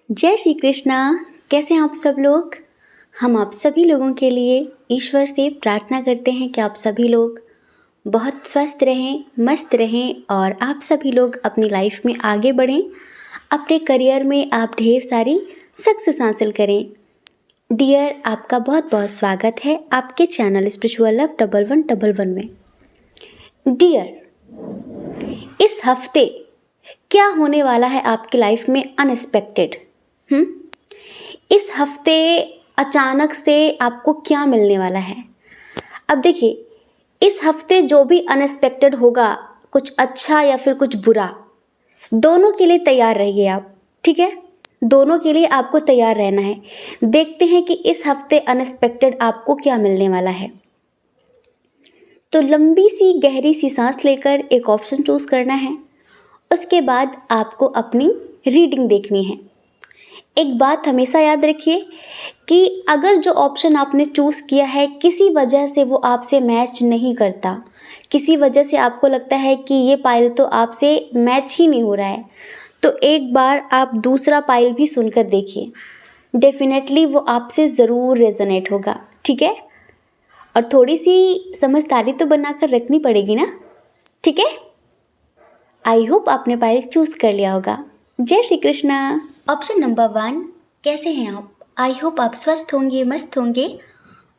जय श्री कृष्णा। कैसे हैं आप सब लोग। हम आप सभी लोगों के लिए ईश्वर से प्रार्थना करते हैं कि आप सभी लोग बहुत स्वस्थ रहें, मस्त रहें और आप सभी लोग अपनी लाइफ में आगे बढ़ें। अपने करियर में आप ढेर सारी सक्सेस हासिल करें। डियर, आपका बहुत बहुत स्वागत है आपके चैनल स्पिरिचुअल लव 1111 में। डियर, इस हफ्ते क्या होने वाला है आपकी लाइफ में अनएक्सपेक्टेड। इस हफ्ते अचानक से आपको क्या मिलने वाला है। अब देखिए, इस हफ्ते जो भी अनएक्सपेक्टेड होगा, कुछ अच्छा या फिर कुछ बुरा, दोनों के लिए तैयार रहिए आप। ठीक है, दोनों के लिए आपको तैयार रहना है। देखते हैं कि इस हफ्ते अनएक्सपेक्टेड आपको क्या मिलने वाला है। तो लंबी सी गहरी सी सांस लेकर एक ऑप्शन चूज करना है। उसके बाद आपको अपनी रीडिंग देखनी है। एक बात हमेशा याद रखिए कि अगर जो ऑप्शन आपने चूज़ किया है किसी वजह से वो आपसे मैच नहीं करता, किसी वजह से आपको लगता है कि ये पाइल तो आपसे मैच ही नहीं हो रहा है, तो एक बार आप दूसरा पाइल भी सुनकर देखिए। डेफिनेटली वो आपसे ज़रूर रेजोनेट होगा। ठीक है, और थोड़ी सी समझदारी तो बनाकर रखनी पड़ेगी ना। ठीक है, आई होप आपने पाइल चूज़ कर लिया होगा। जय श्री कृष्णा। ऑप्शन नंबर 1, कैसे हैं आप। आई होप आप स्वस्थ होंगे, मस्त होंगे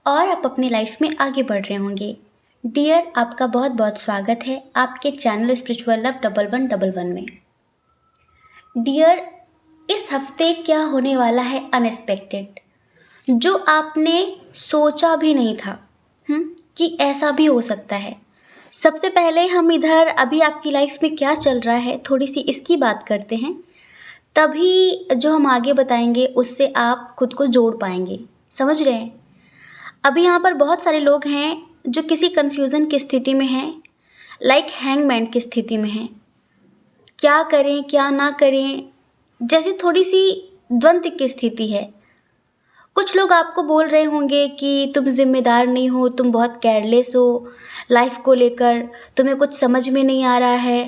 और आप अपनी लाइफ में आगे बढ़ रहे होंगे। डियर, आपका बहुत बहुत स्वागत है आपके चैनल स्पिरिचुअल लव 1111 में। डियर, इस हफ्ते क्या होने वाला है अनएक्सपेक्टेड, जो आपने सोचा भी नहीं था कि ऐसा भी हो सकता है। सबसे पहले हम इधर अभी आपकी लाइफ में क्या चल रहा है थोड़ी सी इसकी बात करते हैं, तभी जो हम आगे बताएंगे उससे आप खुद को जोड़ पाएंगे। समझ रहे हैं। अभी यहाँ पर बहुत सारे लोग हैं जो किसी कन्फ्यूज़न की स्थिति में हैं, लाइक हैंगमैन की स्थिति में हैं। क्या करें क्या ना करें, जैसे थोड़ी सी द्वंद्व की स्थिति है। कुछ लोग आपको बोल रहे होंगे कि तुम जिम्मेदार नहीं हो, तुम बहुत केयरलेस हो लाइफ को लेकर, तुम्हें कुछ समझ में नहीं आ रहा है।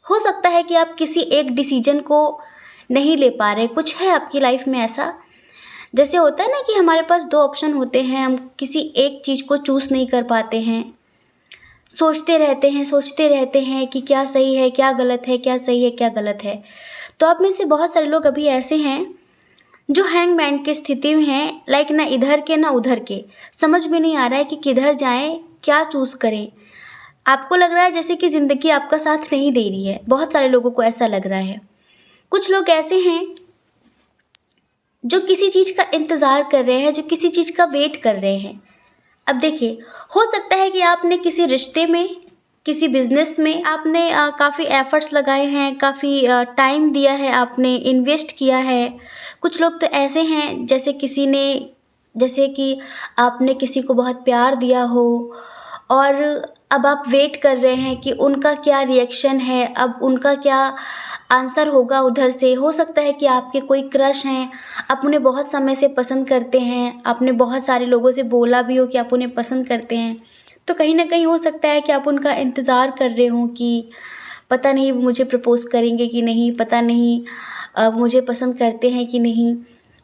हो सकता है कि आप किसी एक डिसीजन को नहीं ले पा रहे। कुछ है आपकी लाइफ में ऐसा, जैसे होता है ना कि हमारे पास दो ऑप्शन होते हैं, हम किसी एक चीज़ को चूज़ नहीं कर पाते हैं, सोचते रहते हैं कि क्या सही है क्या गलत है, क्या सही है क्या गलत है। तो आप में से बहुत सारे लोग अभी ऐसे हैं जो हैंगमैन की स्थिति में हैं, लाइक ना इधर के ना उधर के, समझ में नहीं आ रहा है कि किधर जाएं, क्या चूज़ करें। आपको लग रहा है जैसे कि ज़िंदगी आपका साथ नहीं दे रही है। बहुत सारे लोगों को ऐसा लग रहा है। कुछ लोग ऐसे हैं जो किसी चीज़ का इंतज़ार कर रहे हैं, जो किसी चीज़ का वेट कर रहे हैं। अब देखिए, हो सकता है कि आपने किसी रिश्ते में, किसी बिजनेस में आपने काफ़ी एफर्ट्स लगाए हैं, काफ़ी टाइम दिया है, आपने इन्वेस्ट किया है। कुछ लोग तो ऐसे हैं जैसे कि आपने किसी को बहुत प्यार दिया हो और अब आप वेट कर रहे हैं कि उनका क्या रिएक्शन है, अब उनका क्या आंसर होगा उधर से। हो सकता है कि आपके कोई क्रश हैं, आप उन्हें बहुत समय से पसंद करते हैं, आपने बहुत सारे लोगों से बोला भी हो कि आप उन्हें पसंद करते हैं। तो कहीं ना कहीं हो सकता है कि आप उनका इंतज़ार कर रहे हों कि पता नहीं वो मुझे प्रपोज़ करेंगे कि नहीं, पता नहीं वो मुझे पसंद करते हैं कि नहीं।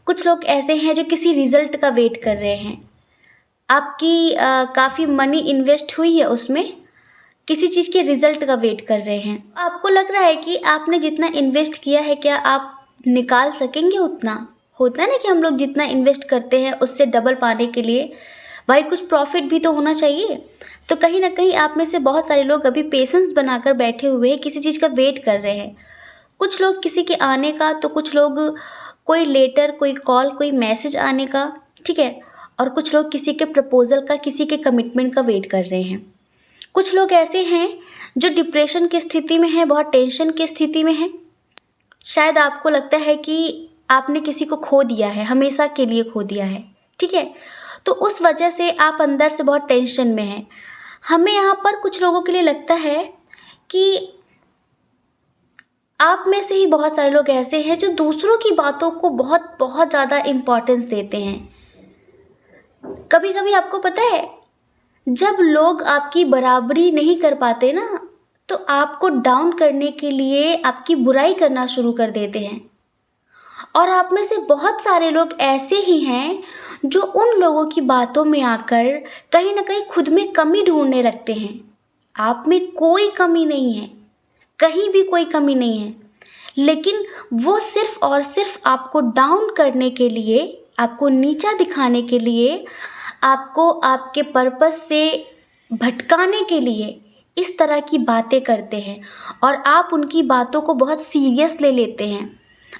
कुछ लोग ऐसे हैं जो किसी रिज़ल्ट का वेट कर रहे हैं। आपकी काफ़ी मनी इन्वेस्ट हुई है उसमें, किसी चीज़ के रिज़ल्ट का वेट कर रहे हैं। आपको लग रहा है कि आपने जितना इन्वेस्ट किया है क्या आप निकाल सकेंगे उतना। होता है ना कि हम लोग जितना इन्वेस्ट करते हैं उससे डबल पाने के लिए भाई कुछ प्रॉफिट भी तो होना चाहिए। तो कहीं ना कहीं आप में से बहुत सारे लोग अभी पेशेंस बनाकर बैठे हुए हैं, किसी चीज़ का वेट कर रहे हैं। कुछ लोग किसी के आने का, तो कुछ लोग कोई लेटर, कोई कॉल, कोई मैसेज आने का। ठीक है, और कुछ लोग किसी के प्रपोज़ल का, किसी के कमिटमेंट का वेट कर रहे हैं। कुछ लोग ऐसे हैं जो डिप्रेशन की स्थिति में हैं, बहुत टेंशन की स्थिति में हैं। शायद आपको लगता है कि आपने किसी को खो दिया है, हमेशा के लिए खो दिया है। ठीक है, तो उस वजह से आप अंदर से बहुत टेंशन में हैं। हमें यहाँ पर कुछ लोगों के लिए लगता है कि आप में से ही बहुत सारे लोग ऐसे हैं जो दूसरों की बातों को बहुत बहुत ज़्यादा इम्पोर्टेंस देते हैं। कभी कभी आपको पता है, जब लोग आपकी बराबरी नहीं कर पाते ना, तो आपको डाउन करने के लिए आपकी बुराई करना शुरू कर देते हैं। और आप में से बहुत सारे लोग ऐसे ही हैं जो उन लोगों की बातों में आकर कहीं ना कहीं खुद में कमी ढूंढने लगते हैं। आप में कोई कमी नहीं है, कहीं भी कोई कमी नहीं है, लेकिन वो सिर्फ और सिर्फ आपको डाउन करने के लिए, आपको नीचा दिखाने के लिए, आपको आपके पर्पस से भटकाने के लिए इस तरह की बातें करते हैं और आप उनकी बातों को बहुत सीरियस ले लेते हैं।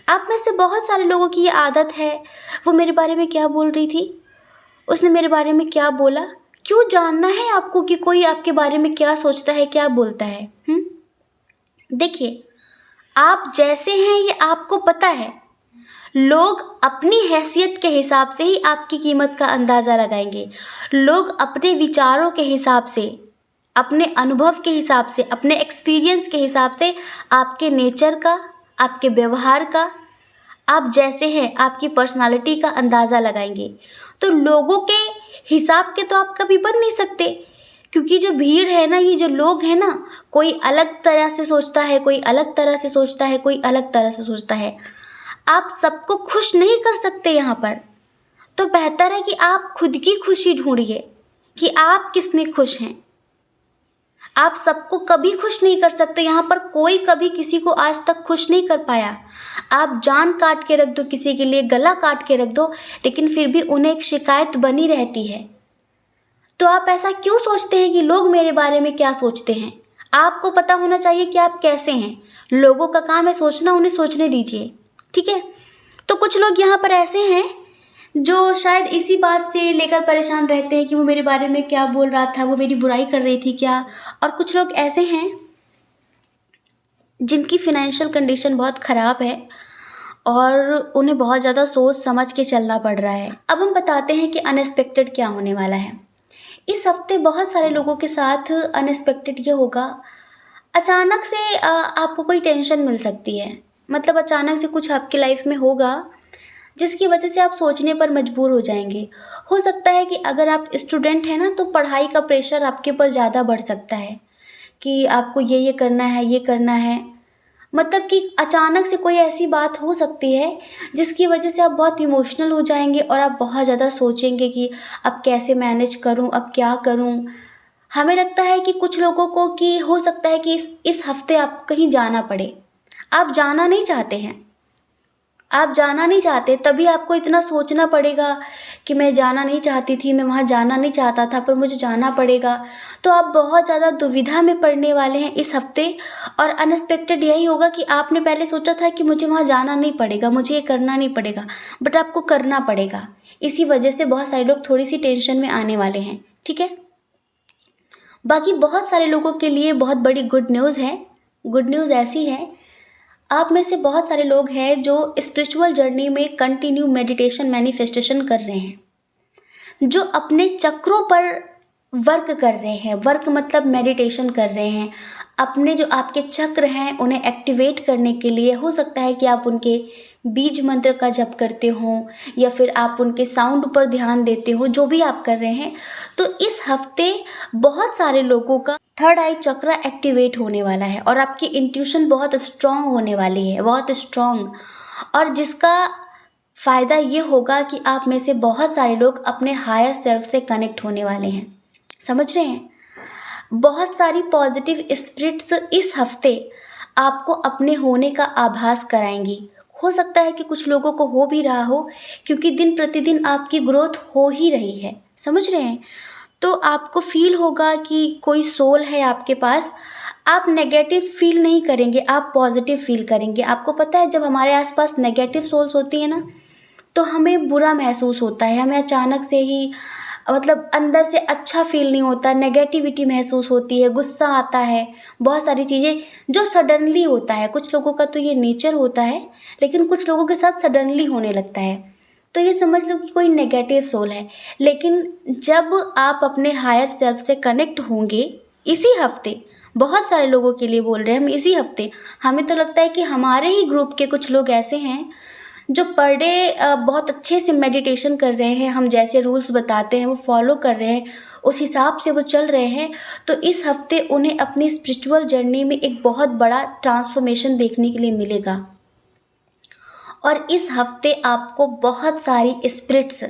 आप में से बहुत सारे लोगों की ये आदत है, वो मेरे बारे में क्या बोल रही थी, उसने मेरे बारे में क्या बोला, क्यों जानना है आपको कि कोई आपके बारे में क्या सोचता है, क्या बोलता है। देखिए, आप जैसे हैं ये आपको पता है। लोग अपनी हैसियत के हिसाब से ही आपकी कीमत का अंदाज़ा लगाएंगे। लोग अपने विचारों के हिसाब से, अपने अनुभव के हिसाब से, अपने एक्सपीरियंस के हिसाब से आपके नेचर का, आपके व्यवहार का, आप जैसे हैं, आपकी पर्सनालिटी का अंदाज़ा लगाएंगे। तो लोगों के हिसाब के तो आप कभी बन नहीं सकते, क्योंकि जो भीड़ है ना, ये जो लोग हैं ना, कोई अलग तरह से सोचता है, कोई अलग तरह से सोचता है, कोई अलग तरह से सोचता है। आप सबको खुश नहीं कर सकते यहाँ पर। तो बेहतर है कि आप खुद की खुशी ढूंढिए कि आप किस में खुश हैं। आप सबको कभी खुश नहीं कर सकते, यहाँ पर कोई कभी किसी को आज तक खुश नहीं कर पाया। आप जान काट के रख दो किसी के लिए, गला काट के रख दो, लेकिन फिर भी उन्हें एक शिकायत बनी रहती है। तो आप ऐसा क्यों सोचते हैं कि लोग मेरे बारे में क्या सोचते हैं? आपको पता होना चाहिए कि आप कैसे हैं। लोगों का काम है सोचना, उन्हें सोचने दीजिए, ठीक है। तो कुछ लोग यहाँ पर ऐसे हैं जो शायद इसी बात से लेकर परेशान रहते हैं कि वो मेरे बारे में क्या बोल रहा था, वो मेरी बुराई कर रही थी क्या। और कुछ लोग ऐसे हैं जिनकी फिनेंशियल कंडीशन बहुत ख़राब है और उन्हें बहुत ज़्यादा सोच समझ के चलना पड़ रहा है। अब हम बताते हैं कि अनएक्सपेक्टेड क्या होने वाला है। इस हफ्ते बहुत सारे लोगों के साथ अनएक्सपेक्टेड ये होगा, अचानक से आपको कोई टेंशन मिल सकती है। मतलब अचानक से कुछ आपकी लाइफ में होगा जिसकी वजह से आप सोचने पर मजबूर हो जाएंगे। हो सकता है कि अगर आप स्टूडेंट हैं ना, तो पढ़ाई का प्रेशर आपके ऊपर ज़्यादा बढ़ सकता है कि आपको ये करना है, ये करना है। मतलब कि अचानक से कोई ऐसी बात हो सकती है जिसकी वजह से आप बहुत इमोशनल हो जाएंगे और आप बहुत ज़्यादा सोचेंगे कि अब कैसे मैनेज करूं, अब क्या करूं। हमें लगता है कि कुछ लोगों को कि हो सकता है कि इस हफ्ते आपको कहीं जाना पड़े। आप जाना नहीं चाहते हैं, आप जाना नहीं चाहते, तभी आपको इतना सोचना पड़ेगा कि मैं जाना नहीं चाहती थी, मैं वहाँ जाना नहीं चाहता था, पर मुझे जाना पड़ेगा। तो आप बहुत ज़्यादा दुविधा में पड़ने वाले हैं इस हफ्ते। और अनएक्सपेक्टेड यही होगा कि आपने पहले सोचा था कि मुझे वहाँ जाना नहीं पड़ेगा, मुझे ये करना नहीं पड़ेगा, बट आपको करना पड़ेगा। इसी वजह से बहुत सारे लोग थोड़ी सी टेंशन में आने वाले हैं, ठीक है। बाकी बहुत सारे लोगों के लिए बहुत बड़ी गुड न्यूज़ है। गुड न्यूज़ ऐसी है, आप में से बहुत सारे लोग हैं जो स्पिरिचुअल जर्नी में कंटिन्यू मेडिटेशन मैनिफेस्टेशन कर रहे हैं, जो अपने चक्रों पर वर्क कर रहे हैं। वर्क मतलब मेडिटेशन कर रहे हैं। अपने जो आपके चक्र हैं उन्हें एक्टिवेट करने के लिए हो सकता है कि आप उनके बीज मंत्र का जप करते हो या फिर आप उनके साउंड पर ध्यान देते हो, जो भी आप कर रहे हैं। तो इस हफ्ते बहुत सारे लोगों का थर्ड आई चक्र एक्टिवेट होने वाला है और आपकी इंट्यूशन बहुत स्ट्रांग होने वाली है, बहुत स्ट्रांग। और जिसका फ़ायदा ये होगा कि आप में से बहुत सारे लोग अपने हायर सेल्फ से कनेक्ट होने वाले हैं। समझ रहे हैं? बहुत सारी पॉजिटिव स्पिरिट्स इस हफ्ते आपको अपने होने का आभास कराएंगी। हो सकता है कि कुछ लोगों को हो भी रहा हो, क्योंकि दिन प्रतिदिन आपकी ग्रोथ हो ही रही है। समझ रहे हैं? तो आपको फील होगा कि कोई सोल है आपके पास। आप नेगेटिव फील नहीं करेंगे, आप पॉजिटिव फील करेंगे। आपको पता है, जब हमारे आसपास नेगेटिव सोल्स होती है ना, तो हमें बुरा महसूस होता है। हमें अचानक से ही मतलब अंदर से अच्छा फील नहीं होता, नेगेटिविटी महसूस होती है, गुस्सा आता है, बहुत सारी चीज़ें जो सडनली होता है। कुछ लोगों का तो ये नेचर होता है, लेकिन कुछ लोगों के साथ सडनली होने लगता है। तो ये समझ लो कि कोई नेगेटिव सोल है। लेकिन जब आप अपने हायर सेल्फ से कनेक्ट होंगे इसी हफ्ते, बहुत सारे लोगों के लिए बोल रहे हैं हम, इसी हफ्ते, हमें तो लगता है कि हमारे ही ग्रुप के कुछ लोग ऐसे हैं जो पर डे बहुत अच्छे से मेडिटेशन कर रहे हैं। हम जैसे रूल्स बताते हैं वो फॉलो कर रहे हैं, उस हिसाब से वो चल रहे हैं। तो इस हफ्ते उन्हें अपनी स्पिरिचुअल जर्नी में एक बहुत बड़ा ट्रांसफॉर्मेशन देखने के लिए मिलेगा। और इस हफ्ते आपको बहुत सारी स्पिरिट्स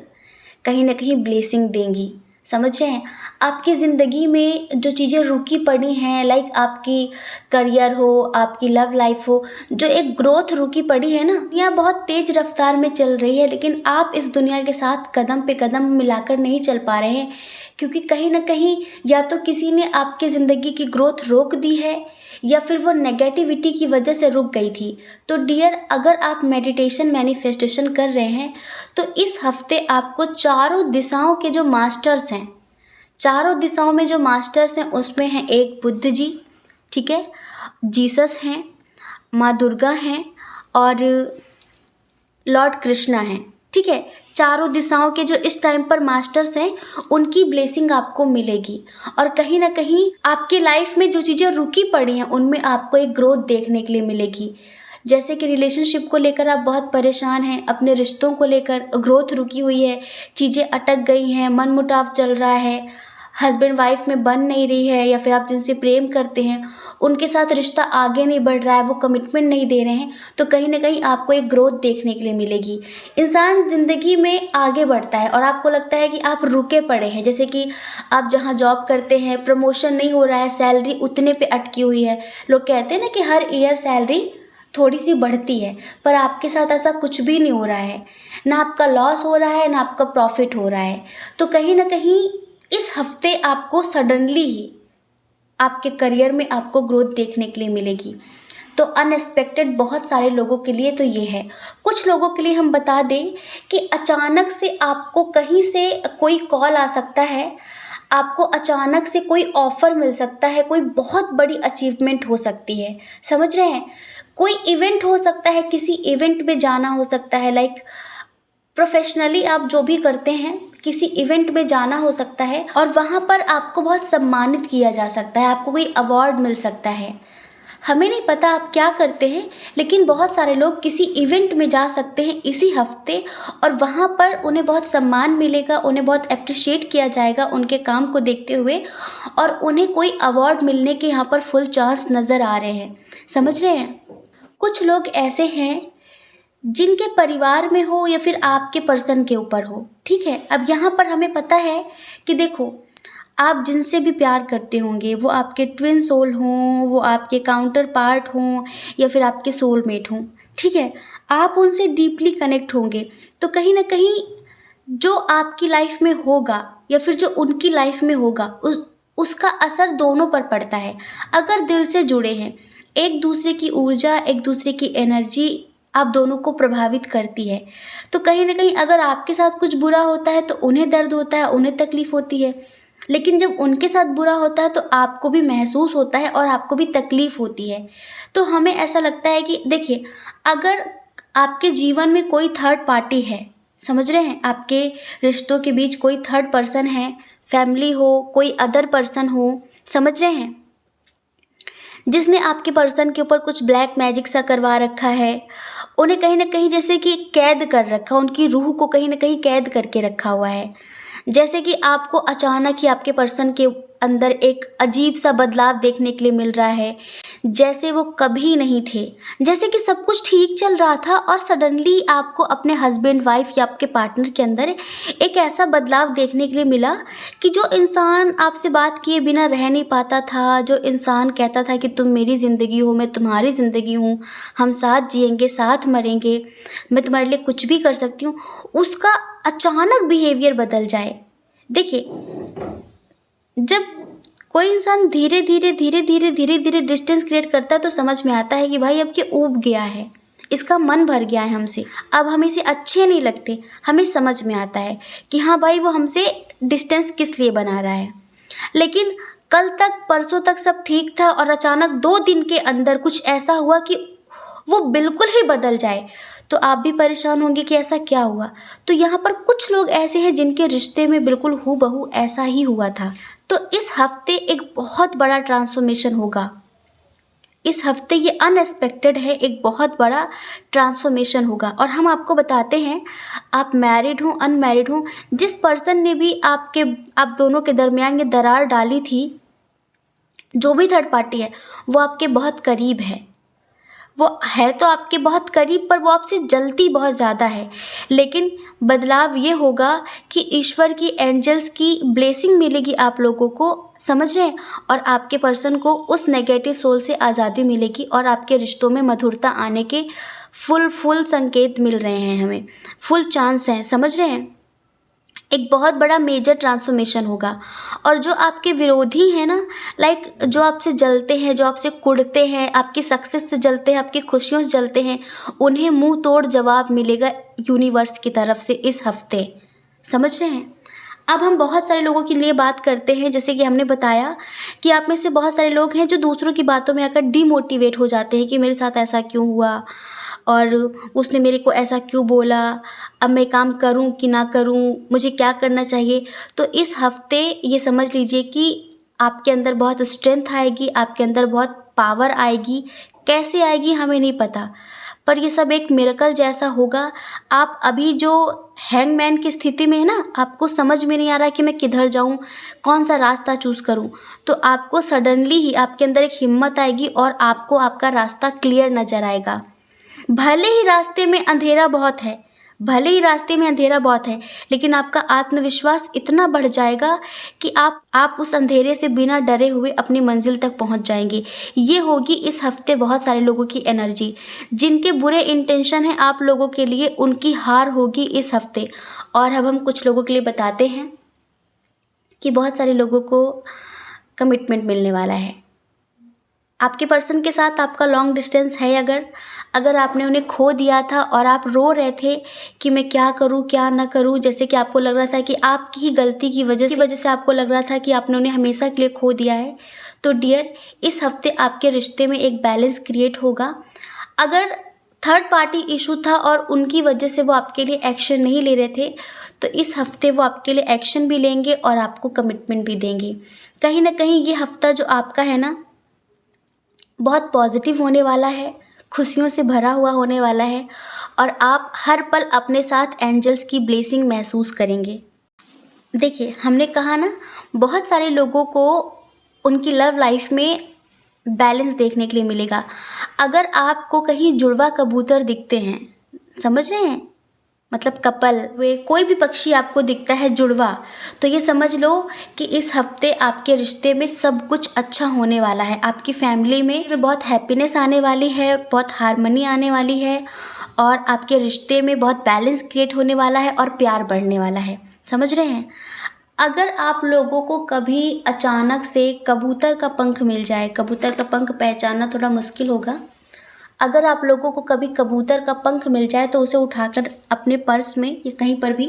कहीं ना कहीं ब्लेसिंग देंगी। समझ रहे हैं? आपकी ज़िंदगी में जो चीज़ें रुकी पड़ी हैं, लाइक आपकी करियर हो, आपकी लव लाइफ हो, जो एक ग्रोथ रुकी पड़ी है ना, यह बहुत तेज़ रफ्तार में चल रही है, लेकिन आप इस दुनिया के साथ कदम पे कदम मिलाकर नहीं चल पा रहे हैं, क्योंकि कहीं ना कहीं या तो किसी ने आपकी ज़िंदगी की ग्रोथ रोक दी है, या फिर वो नेगेटिविटी की वजह से रुक गई थी। तो डियर, अगर आप मेडिटेशन मैनिफेस्टेशन कर रहे हैं, तो इस हफ्ते आपको चारों दिशाओं के जो मास्टर्स हैं, चारों दिशाओं में जो मास्टर्स हैं, उसमें हैं एक बुद्ध जी, ठीक है, जीसस हैं, माँ दुर्गा हैं, और लॉर्ड कृष्णा हैं, ठीक है। चारों दिशाओं के जो इस टाइम पर मास्टर्स हैं, उनकी ब्लेसिंग आपको मिलेगी, और कहीं ना कहीं आपकी लाइफ में जो चीज़ें रुकी पड़ी हैं, उनमें आपको एक ग्रोथ देखने के लिए मिलेगी। जैसे कि रिलेशनशिप को लेकर आप बहुत परेशान हैं, अपने रिश्तों को लेकर ग्रोथ रुकी हुई है, चीज़ें अटक गई हैं, मनमुटाव चल रहा है, हस्बैंड वाइफ में बन नहीं रही है, या फिर आप जिनसे प्रेम करते हैं उनके साथ रिश्ता आगे नहीं बढ़ रहा है, वो कमिटमेंट नहीं दे रहे हैं, तो कहीं ना कहीं आपको एक ग्रोथ देखने के लिए मिलेगी। इंसान ज़िंदगी में आगे बढ़ता है और आपको लगता है कि आप रुके पड़े हैं, जैसे कि आप जहाँ जॉब करते हैं प्रमोशन नहीं हो रहा है, सैलरी उतने पे अटकी हुई है। लोग कहते हैं ना कि हर ईयर सैलरी थोड़ी सी बढ़ती है, पर आपके साथ ऐसा कुछ भी नहीं हो रहा है, ना आपका लॉस हो रहा है, ना आपका प्रॉफिट हो रहा है। तो कहीं ना कहीं इस हफ्ते आपको सडनली ही आपके करियर में आपको ग्रोथ देखने के लिए मिलेगी। तो अनएक्सपेक्टेड बहुत सारे लोगों के लिए तो ये है। कुछ लोगों के लिए हम बता दें कि अचानक से आपको कहीं से कोई कॉल आ सकता है, आपको अचानक से कोई ऑफ़र मिल सकता है, कोई बहुत बड़ी अचीवमेंट हो सकती है। समझ रहे हैं? कोई इवेंट हो सकता है, किसी इवेंट में जाना हो सकता है, लाइक प्रोफेशनली आप जो भी करते हैं, किसी इवेंट में जाना हो सकता है, और वहाँ पर आपको बहुत सम्मानित किया जा सकता है, आपको कोई अवार्ड मिल सकता है। हमें नहीं पता आप क्या करते हैं, लेकिन बहुत सारे लोग किसी इवेंट में जा सकते हैं इसी हफ्ते, और वहाँ पर उन्हें बहुत सम्मान मिलेगा, उन्हें बहुत अप्रिशिएट किया जाएगा उनके काम को देखते हुए, और उन्हें कोई अवार्ड मिलने के यहाँ पर फुल चांस नज़र आ रहे हैं। समझ रहे हैं? कुछ लोग ऐसे हैं जिनके परिवार में हो या फिर आपके पर्सन के ऊपर हो, ठीक है। अब यहाँ पर हमें पता है कि देखो, आप जिनसे भी प्यार करते होंगे, वो आपके ट्विन सोल हों, वो आपके काउंटर पार्ट हों, या फिर आपके सोलमेट हों, ठीक है, आप उनसे डीपली कनेक्ट होंगे। तो कहीं ना कहीं जो आपकी लाइफ में होगा या फिर जो उनकी लाइफ में होगा, उसका असर दोनों पर पड़ता है। अगर दिल से जुड़े हैं, एक दूसरे की ऊर्जा, एक दूसरे की एनर्जी आप दोनों को प्रभावित करती है। तो कहीं ना कहीं अगर आपके साथ कुछ बुरा होता है तो उन्हें दर्द होता है, उन्हें तकलीफ़ होती है, लेकिन जब उनके साथ बुरा होता है तो आपको भी महसूस होता है और आपको भी तकलीफ़ होती है। तो हमें ऐसा लगता है कि देखिए, अगर आपके जीवन में कोई थर्ड पार्टी है, समझ रहे हैं, आपके रिश्तों के बीच कोई थर्ड पर्सन है, फैमिली हो, कोई अदर पर्सन हो, समझ रहे हैं, जिसने आपके पर्सन के ऊपर कुछ ब्लैक मैजिक सा करवा रखा है, उन्हें कहीं ना कहीं जैसे कि कैद कर रखा, उनकी रूह को कहीं ना कहीं कैद करके रखा हुआ है। जैसे कि आपको अचानक ही आपके पर्सन के अंदर एक अजीब सा बदलाव देखने के लिए मिल रहा है, जैसे वो कभी नहीं थे, जैसे कि सब कुछ ठीक चल रहा था और सडनली आपको अपने हस्बैंड वाइफ या आपके पार्टनर के अंदर एक ऐसा बदलाव देखने के लिए मिला कि जो इंसान आपसे बात किए बिना रह नहीं पाता था, जो इंसान कहता था कि तुम मेरी ज़िंदगी हो, मैं तुम्हारी ज़िंदगी हूँ, हम साथ जिएंगे, साथ मरेंगे, मैं तुम्हारे लिए कुछ भी कर सकती हूँ, उसका अचानक बिहेवियर बदल जाए। देखिए, जब कोई इंसान धीरे धीरे धीरे धीरे धीरे धीरे डिस्टेंस क्रिएट करता है तो समझ में आता है कि भाई अब ये ऊब गया है, इसका मन भर गया है हमसे, अब हम इसे अच्छे नहीं लगते। हमें समझ में आता है कि हाँ भाई, वो हमसे डिस्टेंस किस लिए बना रहा है। लेकिन कल तक, परसों तक सब ठीक था और अचानक 2 दिन के अंदर कुछ ऐसा हुआ कि वो बिल्कुल ही बदल जाए, तो आप भी परेशान होंगे कि ऐसा क्या हुआ। तो यहाँ पर कुछ लोग ऐसे हैं जिनके रिश्ते में बिल्कुल हूबहू ऐसा ही हुआ था। तो इस हफ्ते एक बहुत बड़ा ट्रांसफॉर्मेशन होगा। इस हफ्ते ये अनएक्सपेक्टेड है, एक बहुत बड़ा ट्रांसफॉर्मेशन होगा। और हम आपको बताते हैं, आप मैरिड हो, अनमैरिड हो, जिस पर्सन ने भी आप दोनों के दरमियान ये दरार डाली थी, जो भी थर्ड पार्टी है, वो आपके बहुत करीब है, वो है तो आपके बहुत करीब, पर वो आपसे जलती बहुत ज़्यादा है। लेकिन बदलाव ये होगा कि ईश्वर की एंजल्स की ब्लेसिंग मिलेगी आप लोगों को, समझ रहे हैं? और आपके पर्सन को उस नेगेटिव सोल से आज़ादी मिलेगी और आपके रिश्तों में मधुरता आने के फुल संकेत मिल रहे हैं हमें, फुल चांस हैं, समझ रहे हैं? एक बहुत बड़ा मेजर ट्रांसफॉर्मेशन होगा। और जो आपके विरोधी हैं ना, लाइक जो आपसे जलते हैं, जो आपसे कुढ़ते हैं, आपकी सक्सेस से जलते हैं, आपकी खुशियों से जलते हैं, उन्हें मुंह तोड़ जवाब मिलेगा यूनिवर्स की तरफ से इस हफ्ते, समझ रहे हैं? अब हम बहुत सारे लोगों के लिए बात करते हैं, जैसे कि हमने बताया कि आप में से बहुत सारे लोग हैं जो दूसरों की बातों में आकर डीमोटिवेट हो जाते हैं कि मेरे साथ ऐसा क्यों हुआ और उसने मेरे को ऐसा क्यों बोला, अब मैं काम करूं कि ना करूं, मुझे क्या करना चाहिए। तो इस हफ्ते ये समझ लीजिए कि आपके अंदर बहुत स्ट्रेंथ आएगी, आपके अंदर बहुत पावर आएगी। कैसे आएगी हमें नहीं पता, पर ये सब एक मिरेकल जैसा होगा। आप अभी जो हैंगमैन की स्थिति में है ना, आपको समझ में नहीं आ रहा कि मैं किधर जाऊं, कौन सा रास्ता चूज़ करूं, तो आपको सडनली ही आपके अंदर एक हिम्मत आएगी और आपको आपका रास्ता क्लियर नज़र आएगा। भले ही रास्ते में अंधेरा बहुत है, भले ही रास्ते में अंधेरा बहुत है, लेकिन आपका आत्मविश्वास इतना बढ़ जाएगा कि आप उस अंधेरे से बिना डरे हुए अपनी मंजिल तक पहुंच जाएंगे। ये होगी इस हफ्ते बहुत सारे लोगों की एनर्जी। जिनके बुरे इंटेंशन हैं आप लोगों के लिए, उनकी हार होगी इस हफ्ते। और अब हम कुछ लोगों के लिए बताते हैं कि बहुत सारे लोगों को कमिटमेंट मिलने वाला है। आपके पर्सन के साथ आपका लॉन्ग डिस्टेंस है, अगर आपने उन्हें खो दिया था और आप रो रहे थे कि मैं क्या करूं क्या ना करूं, जैसे कि आपको लग रहा था कि आपकी ही गलती की वजह से आपको लग रहा था कि आपने उन्हें हमेशा के लिए खो दिया है, तो डियर इस हफ्ते आपके रिश्ते में एक बैलेंस क्रिएट होगा। अगर थर्ड पार्टी इशू था और उनकी वजह से वो आपके लिए एक्शन नहीं ले रहे थे, तो इस हफ्ते वो आपके लिए एक्शन भी लेंगे और आपको कमिटमेंट भी देंगे। कहीं ना कहीं ये हफ्ता जो आपका है ना, बहुत पॉजिटिव होने वाला है, खुशियों से भरा हुआ होने वाला है और आप हर पल अपने साथ एंजल्स की ब्लेसिंग महसूस करेंगे। देखिए, हमने कहा ना, बहुत सारे लोगों को उनकी लव लाइफ में बैलेंस देखने के लिए मिलेगा। अगर आपको कहीं जुड़वा कबूतर दिखते हैं, समझ रहे हैं, मतलब कपल, वे कोई भी पक्षी आपको दिखता है जुड़वा, तो ये समझ लो कि इस हफ्ते आपके रिश्ते में सब कुछ अच्छा होने वाला है। आपकी फैमिली में बहुत हैप्पीनेस आने वाली है, बहुत हारमनी आने वाली है और आपके रिश्ते में बहुत बैलेंस क्रिएट होने वाला है और प्यार बढ़ने वाला है, समझ रहे हैं? अगर आप लोगों को कभी अचानक से कबूतर का पंख मिल जाए, कबूतर का पंख पहचानना थोड़ा मुश्किल होगा, अगर आप लोगों को कभी कबूतर का पंख मिल जाए तो उसे उठाकर अपने पर्स में या कहीं पर भी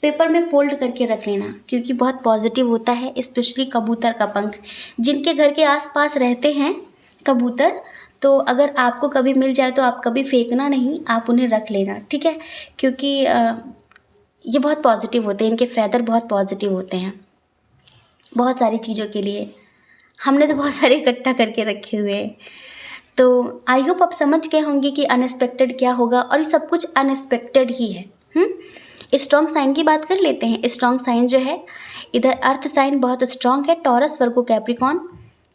पेपर में फोल्ड करके रख लेना, क्योंकि बहुत पॉजिटिव होता है, स्पेशली कबूतर का पंख। जिनके घर के आसपास रहते हैं कबूतर, तो अगर आपको कभी मिल जाए तो आप कभी फेंकना नहीं, आप उन्हें रख लेना, ठीक है? क्योंकि ये बहुत पॉजिटिव होते हैं, इनके फैदर बहुत पॉजिटिव होते हैं बहुत सारी चीज़ों के लिए। हमने तो बहुत सारे इकट्ठा करके रखे हुए हैं। तो आई होप आप समझ गए होंगे कि अनएक्सपेक्टेड क्या होगा, और ये सब कुछ अनएक्सपेक्टेड ही है। स्ट्रॉन्ग साइन की बात कर लेते हैं। स्ट्रॉन्ग साइन जो है, इधर अर्थ साइन बहुत स्ट्रॉन्ग है, टॉरस, वर्गो, कैप्रिकॉन,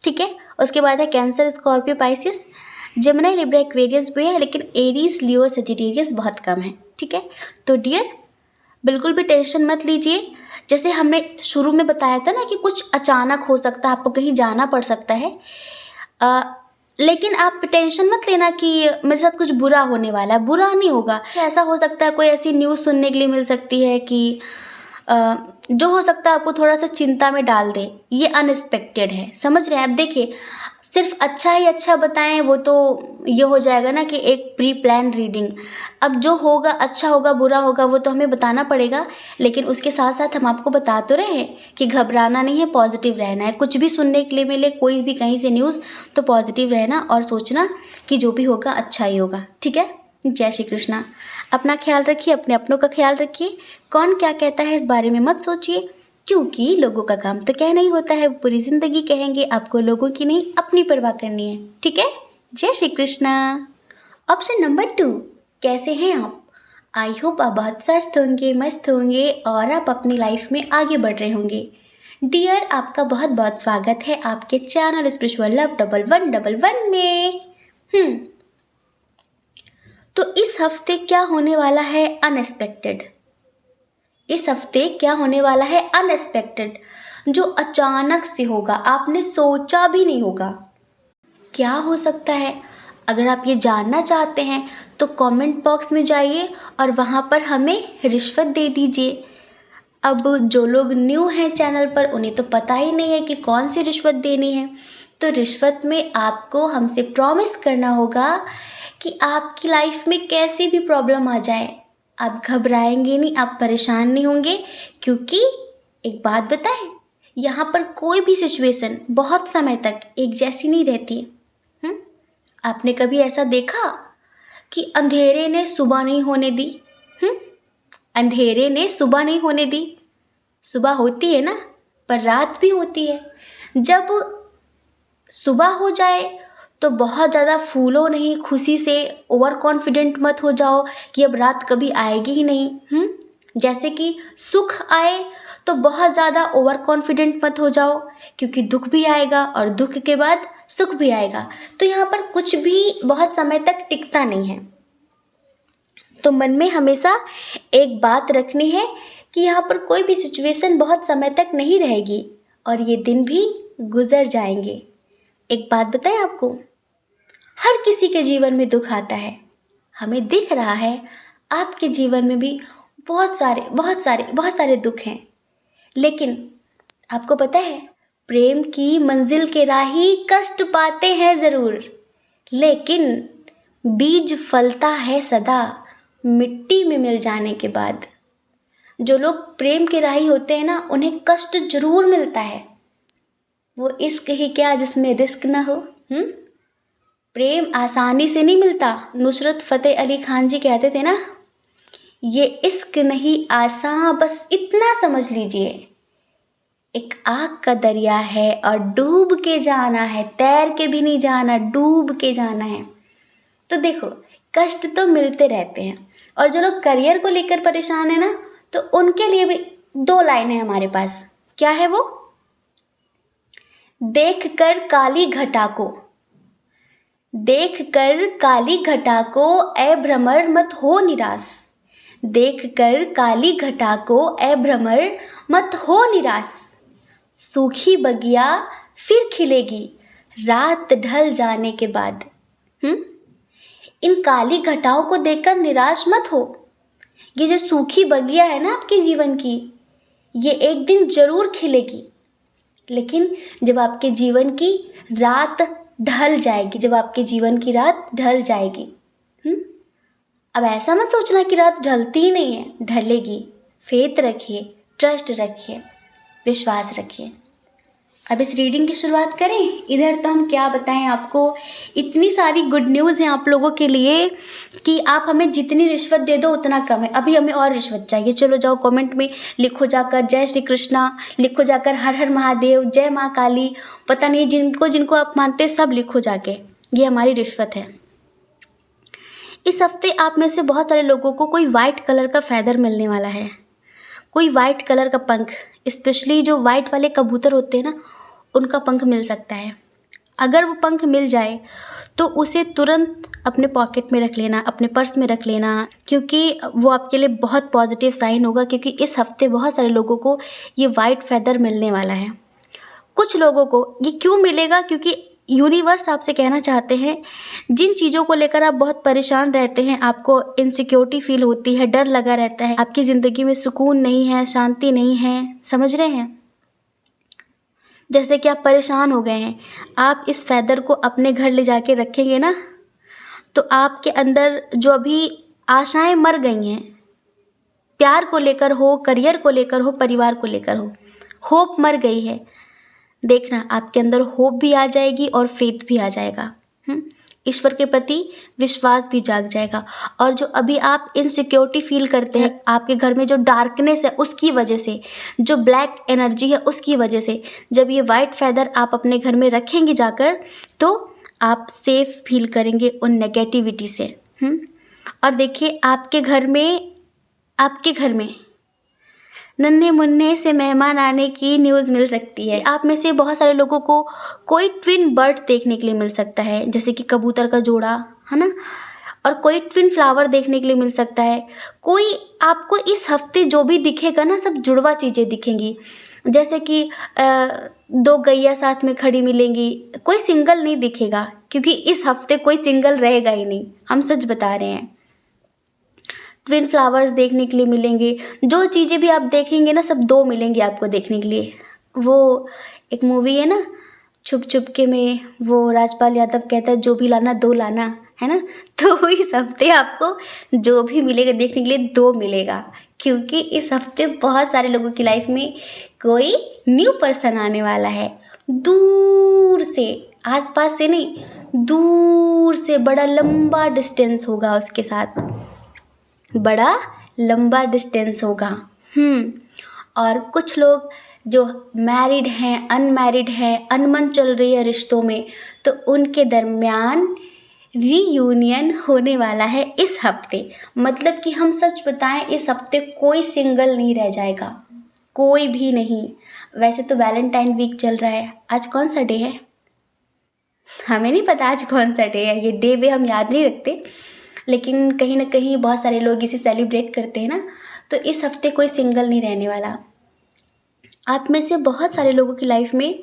ठीक है। उसके बाद है cancer, Scorpio, Pisces, Gemini, Libra, Aquarius भी है, लेकिन एरीज, लियो, सजिटेरियस बहुत कम है, ठीक है। तो डियर बिल्कुल भी टेंशन मत लीजिए। जैसे हमने शुरू में बताया था ना कि कुछ अचानक हो सकता है, आपको कहीं जाना पड़ सकता है, लेकिन आप टेंशन मत लेना कि मेरे साथ कुछ बुरा होने वाला है। बुरा नहीं होगा। ऐसा हो सकता है, कोई ऐसी न्यूज़ सुनने के लिए मिल सकती है कि जो हो सकता है आपको थोड़ा सा चिंता में डाल दे। ये अनएक्सपेक्टेड है, समझ रहे हैं? अब देखिए, सिर्फ अच्छा ही अच्छा बताएं वो तो ये हो जाएगा ना कि एक प्री प्लान रीडिंग। अब जो होगा, अच्छा होगा बुरा होगा, वो तो हमें बताना पड़ेगा, लेकिन उसके साथ साथ हम आपको बता तो रहे हैं कि घबराना नहीं है, पॉजिटिव रहना है। कुछ भी सुनने के लिए मिले, कोई भी कहीं से न्यूज़, तो पॉजिटिव रहना और सोचना कि जो भी होगा अच्छा ही होगा, ठीक है। जय श्री कृष्णा। अपना ख्याल रखिए, अपने अपनों का ख्याल रखिए। कौन क्या कहता है इस बारे में मत सोचिए, क्योंकि लोगों का काम तो कहना ही होता है, पूरी ज़िंदगी कहेंगे। आपको लोगों की नहीं, अपनी परवाह करनी है, ठीक है। जय श्री कृष्णा। ऑप्शन नंबर 2, कैसे हैं आप? आई होप आप बहुत स्वस्थ होंगे, मस्त होंगे और आप अपनी लाइफ में आगे बढ़ रहे होंगे। डियर, आपका बहुत बहुत स्वागत है आपके चैनल स्पिरिचुअल लव 1111 में। हम्म तो इस हफ्ते क्या होने वाला है अनएक्सपेक्टेड। इस हफ्ते क्या होने वाला है अनएक्सपेक्टेड, जो अचानक से होगा, आपने सोचा भी नहीं होगा। क्या हो सकता है? अगर आप ये जानना चाहते हैं तो कमेंट बॉक्स में जाइए और वहाँ पर हमें रिश्वत दे दीजिए। अब जो लोग न्यू हैं चैनल पर, उन्हें तो पता ही नहीं है कि कौन सी रिश्वत देनी है। तो रिश्वत में आपको हमसे प्रॉमिस करना होगा कि आपकी लाइफ में कैसी भी प्रॉब्लम आ जाए, आप घबराएंगे नहीं, आप परेशान नहीं होंगे। क्योंकि एक बात बताएं, यहाँ पर कोई भी सिचुएशन बहुत समय तक एक जैसी नहीं रहती है। आपने कभी ऐसा देखा कि अंधेरे ने सुबह नहीं होने दी? अंधेरे ने सुबह नहीं होने दी। सुबह होती है ना, पर रात भी होती है। जब सुबह हो जाए तो बहुत ज़्यादा फूलो नहीं, खुशी से ओवर कॉन्फिडेंट मत हो जाओ कि अब रात कभी आएगी ही नहीं। जैसे कि सुख आए तो बहुत ज़्यादा ओवर कॉन्फिडेंट मत हो जाओ, क्योंकि दुख भी आएगा और दुख के बाद सुख भी आएगा। तो यहाँ पर कुछ भी बहुत समय तक टिकता नहीं है। तो मन में हमेशा एक बात रखनी है कि यहाँ पर कोई भी सिचुएशन बहुत समय तक नहीं रहेगी और ये दिन भी गुजर जाएंगे। एक बात बताएं आपको, हर किसी के जीवन में दुख आता है। हमें दिख रहा है आपके जीवन में भी बहुत सारे दुख हैं। लेकिन आपको पता है, प्रेम की मंजिल के राही कष्ट पाते हैं ज़रूर, लेकिन बीज फलता है सदा मिट्टी में मिल जाने के बाद। जो लोग प्रेम के राही होते हैं ना, उन्हें कष्ट जरूर मिलता है। वो इश्क ही क्या जिसमें रिस्क ना हो। प्रेम आसानी से नहीं मिलता। नुसरत फतेह अली खान जी कहते थे ना, ये इश्क नहीं आसान, बस इतना समझ लीजिए, एक आग का दरिया है और डूब के जाना है, तैर के भी नहीं जाना, डूब के जाना है। तो देखो, कष्ट तो मिलते रहते हैं। और जो लोग करियर को लेकर परेशान है ना, तो उनके लिए भी 2 लाइन है हमारे पास। क्या है वो? देख कर काली घटा को, देख कर काली घटा को ऐ भ्रमर मत हो निराश। देख कर काली घटा को ऐ भ्रमर मत हो निराश। सूखी बगिया फिर खिलेगी रात ढल जाने के बाद। इन काली घटाओं को देखकर निराश मत हो। ये जो सूखी बगिया है ना आपके जीवन की, ये एक दिन जरूर खिलेगी। लेकिन जब आपके जीवन की रात ढल जाएगी, जब आपके जीवन की रात ढल जाएगी, अब ऐसा मत सोचना कि रात ढलती ही नहीं है, ढलेगी। फेथ रखिए, ट्रस्ट रखिए, विश्वास रखिए। अब इस रीडिंग की शुरुआत करें। इधर तो हम क्या बताएं आपको, इतनी सारी गुड न्यूज़ हैं आप लोगों के लिए कि आप हमें जितनी रिश्वत दे दो उतना कम है। अभी हमें और रिश्वत चाहिए। चलो जाओ कमेंट में लिखो जाकर जय श्री कृष्णा, लिखो जाकर हर हर महादेव, जय माँ काली, पता नहीं जिनको जिनको आप मानते हो सब लिखो जाके। ये हमारी रिश्वत है। इस हफ्ते आप में से बहुत सारे लोगों को कोई वाइट कलर का फैदर मिलने वाला है, कोई वाइट कलर का पंख। स्पेशली जो वाइट वाले कबूतर होते हैं ना, उनका पंख मिल सकता है। अगर वो पंख मिल जाए तो उसे तुरंत अपने पॉकेट में रख लेना, अपने पर्स में रख लेना, क्योंकि वो आपके लिए बहुत पॉजिटिव साइन होगा। क्योंकि इस हफ्ते बहुत सारे लोगों को ये वाइट फैदर मिलने वाला है। कुछ लोगों को ये क्यों मिलेगा, क्योंकि यूनिवर्स आपसे कहना चाहते हैं जिन चीज़ों को लेकर आप बहुत परेशान रहते हैं, आपको इनसिक्योरिटी फील होती है, डर लगा रहता है, आपकी ज़िंदगी में सुकून नहीं है, शांति नहीं है, समझ रहे हैं, जैसे कि आप परेशान हो गए हैं, आप इस फैदर को अपने घर ले जाके रखेंगे ना, तो आपके अंदर जो अभी आशाएं मर गई हैं, प्यार को लेकर हो, करियर को लेकर हो, परिवार को लेकर हो, होप मर गई है, देखना आपके अंदर होप भी आ जाएगी और फेथ भी आ जाएगा। ईश्वर के प्रति विश्वास भी जाग जाएगा। और जो अभी आप इनसिक्योरिटी फील करते हैं, आपके घर में जो डार्कनेस है उसकी वजह से, जो ब्लैक एनर्जी है उसकी वजह से, जब ये वाइट फैदर आप अपने घर में रखेंगे जाकर, तो आप सेफ फील करेंगे उन नेगेटिविटी से। और देखिए आपके घर में नन्हे मुन्ने से मेहमान आने की न्यूज़ मिल सकती है। आप में से बहुत सारे लोगों को कोई ट्विन बर्ड्स देखने के लिए मिल सकता है, जैसे कि कबूतर का जोड़ा, है ना? और कोई ट्विन फ्लावर देखने के लिए मिल सकता है। कोई आपको इस हफ्ते जो भी दिखेगा ना, सब जुड़वा चीज़ें दिखेंगी, जैसे कि 2 गैया साथ में खड़ी मिलेंगी। कोई सिंगल नहीं दिखेगा, क्योंकि इस हफ्ते कोई सिंगल रहेगा ही नहीं, हम सच बता रहे हैं। ट्विन फ्लावर्स देखने के लिए मिलेंगे। जो चीज़ें भी आप देखेंगे ना, सब 2 मिलेंगी आपको देखने के लिए। वो एक मूवी है ना, छुप छुप के में, वो राजपाल यादव कहता है, जो भी लाना 2 लाना, है ना? तो इस हफ्ते आपको जो भी मिलेगा देखने के लिए 2 मिलेगा, क्योंकि इस हफ्ते बहुत सारे लोगों की लाइफ में कोई न्यू पर्सन आने वाला है। दूर से, आसपास से नहीं, दूर से बड़ा लंबा डिस्टेंस होगा उसके साथ, बड़ा लंबा डिस्टेंस होगा। और कुछ लोग जो मैरिड हैं, अनमैरिड हैं, अनबन चल रही है रिश्तों में, तो उनके दरमियान रीयूनियन होने वाला है इस हफ्ते। मतलब कि हम सच बताएं, इस हफ्ते कोई सिंगल नहीं रह जाएगा, कोई भी नहीं। वैसे तो वैलेंटाइन वीक चल रहा है। आज कौन सा डे है हमें नहीं पता, आज कौन सा डे है, ये डे वे हम याद नहीं रखते, लेकिन कहीं ना कहीं बहुत सारे लोग इसे सेलिब्रेट करते हैं ना। तो इस हफ्ते कोई सिंगल नहीं रहने वाला। आप में से बहुत सारे लोगों की लाइफ में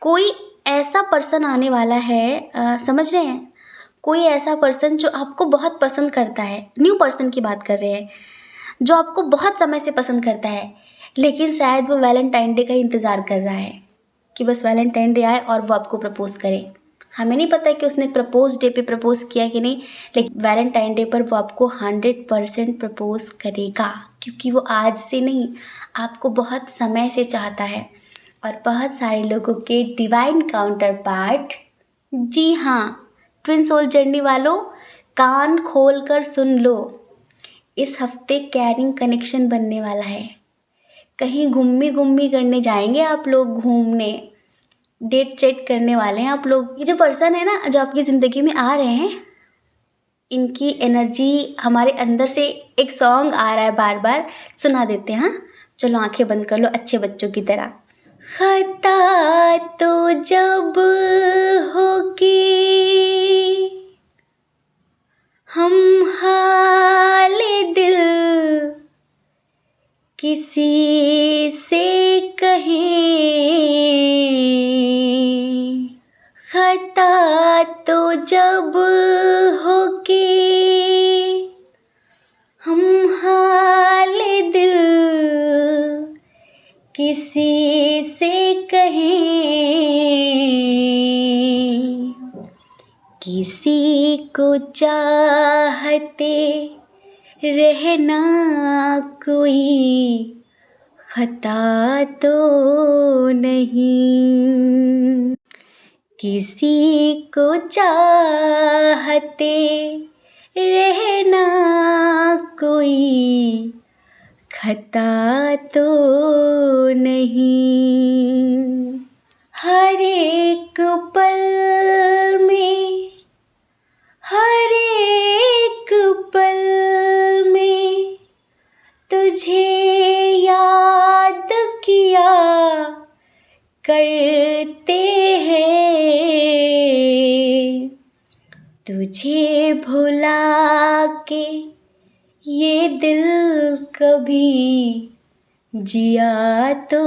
कोई ऐसा पर्सन आने वाला है, समझ रहे हैं? कोई ऐसा पर्सन जो आपको बहुत पसंद करता है, न्यू पर्सन की बात कर रहे हैं, जो आपको बहुत समय से पसंद करता है, लेकिन शायद वो वैलेंटाइन डे का इंतज़ार कर रहा है कि बस वैलेंटाइन डे आए और वो आपको प्रपोज़ करे। हमें नहीं पता कि उसने प्रपोज डे पे प्रपोज़ किया कि नहीं, लेकिन वैलेंटाइन डे पर वो आपको 100% प्रपोज़ करेगा, क्योंकि वो आज से नहीं, आपको बहुत समय से चाहता है। और बहुत सारे लोगों के डिवाइन काउंटर पार्ट, जी हाँ, ट्विन सोल जर्नी वालों, कान खोल कर सुन लो, इस हफ्ते कैरिंग कनेक्शन बनने वाला है। कहीं घूमी घूमी करने जाएंगे आप लोग, घूमने, डेट चेक करने वाले हैं आप लोग। ये जो पर्सन है ना, जो आपकी ज़िंदगी में आ रहे हैं, इनकी एनर्जी हमारे अंदर से, एक सॉन्ग आ रहा है बार बार, सुना देते हैं। हाँ, चलो आंखें बंद कर लो अच्छे बच्चों की तरह। खता तो जब होगी हम हाले दिल किसी से कहें, खता तो जब होगी हम हाले दिल किसी से कहें, किसी को चाहते रहना कोई खता तो नहीं, किसी को चाहते रहना कोई खता तो नहीं। हर एक पल में, हर एक पल में तुझे याद किया करते हैं, तुझे भुला के ये दिल कभी जिया तो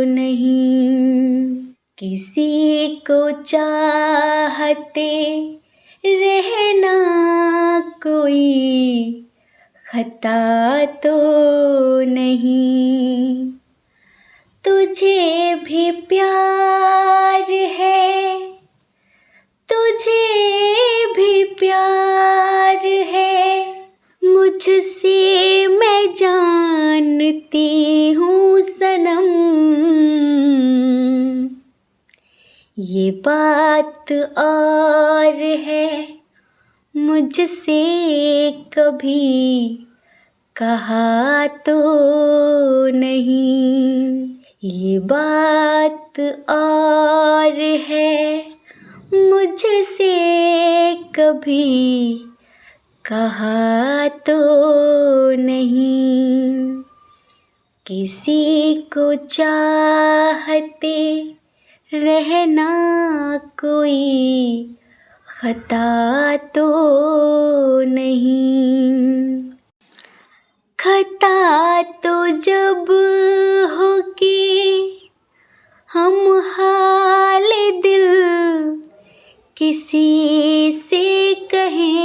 नहीं, किसी को चाहते रहना कोई खता तो नहीं। तुझे भी प्यार है, तुझे भी प्यार है, मुझसे मैं जानती हूँ सनम, ये बात और है मुझसे कभी कहा तो नहीं, ये बात और है मुझसे कभी कहा तो नहीं, किसी को चाहते रहना कोई खता तो नहीं। खता तो जब हो के हम हाल दिल किसी से कहें,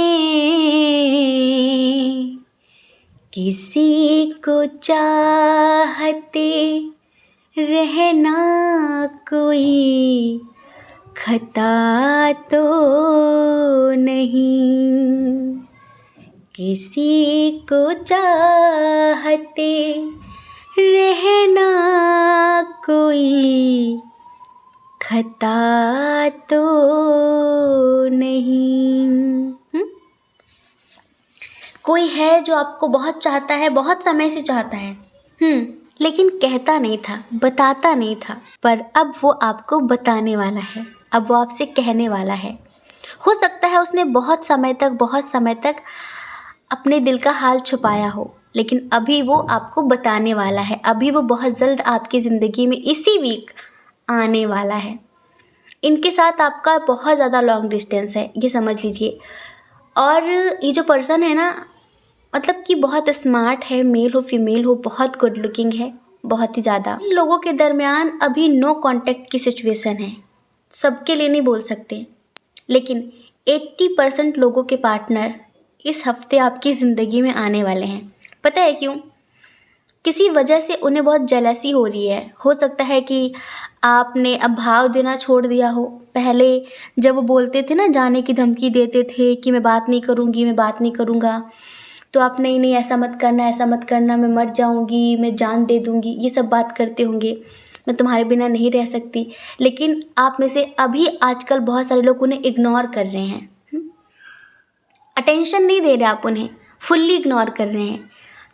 किसी को चाहते रहना कोई खता तो नहीं। किसी को चाहते रहना कोई खता तो नहीं। कोई है जो आपको बहुत चाहता है, बहुत समय से चाहता है, लेकिन कहता नहीं था, बताता नहीं था, पर अब वो आपको बताने वाला है, अब वो आपसे कहने वाला है। हो सकता है उसने बहुत समय तक अपने दिल का हाल छुपाया हो, लेकिन अभी वो आपको बताने वाला है। अभी वो बहुत जल्द आपकी ज़िंदगी में इसी वीक आने वाला है। इनके साथ आपका बहुत ज़्यादा लॉन्ग डिस्टेंस है, ये समझ लीजिए। और ये जो पर्सन है ना, मतलब कि बहुत स्मार्ट है, मेल हो फीमेल हो, बहुत गुड लुकिंग है, बहुत ही ज़्यादा। इन लोगों के दरमियान अभी नो कांटेक्ट की सिचुएशन है। सबके लिए नहीं बोल सकते, लेकिन 80% लोगों के पार्टनर इस हफ्ते आपकी ज़िंदगी में आने वाले हैं। पता है क्यों? किसी वजह से उन्हें बहुत जेलसी हो रही है। हो सकता है कि आपने अब भाव देना छोड़ दिया हो। पहले जब वो बोलते थे ना, जाने की धमकी देते थे कि मैं बात नहीं करूँगी, मैं बात नहीं करूँगा, तो आप नहीं ऐसा मत करना, ऐसा मत करना, मैं मर जाऊँगी, मैं जान दे दूँगी, ये सब बात करते होंगे, मैं तुम्हारे बिना नहीं रह सकती। लेकिन आप में से अभी आजकल बहुत सारे लोग उन्हें इग्नोर कर रहे हैं। अटेंशन नहीं दे रहे आप उन्हें, फुल्ली इग्नोर कर रहे हैं।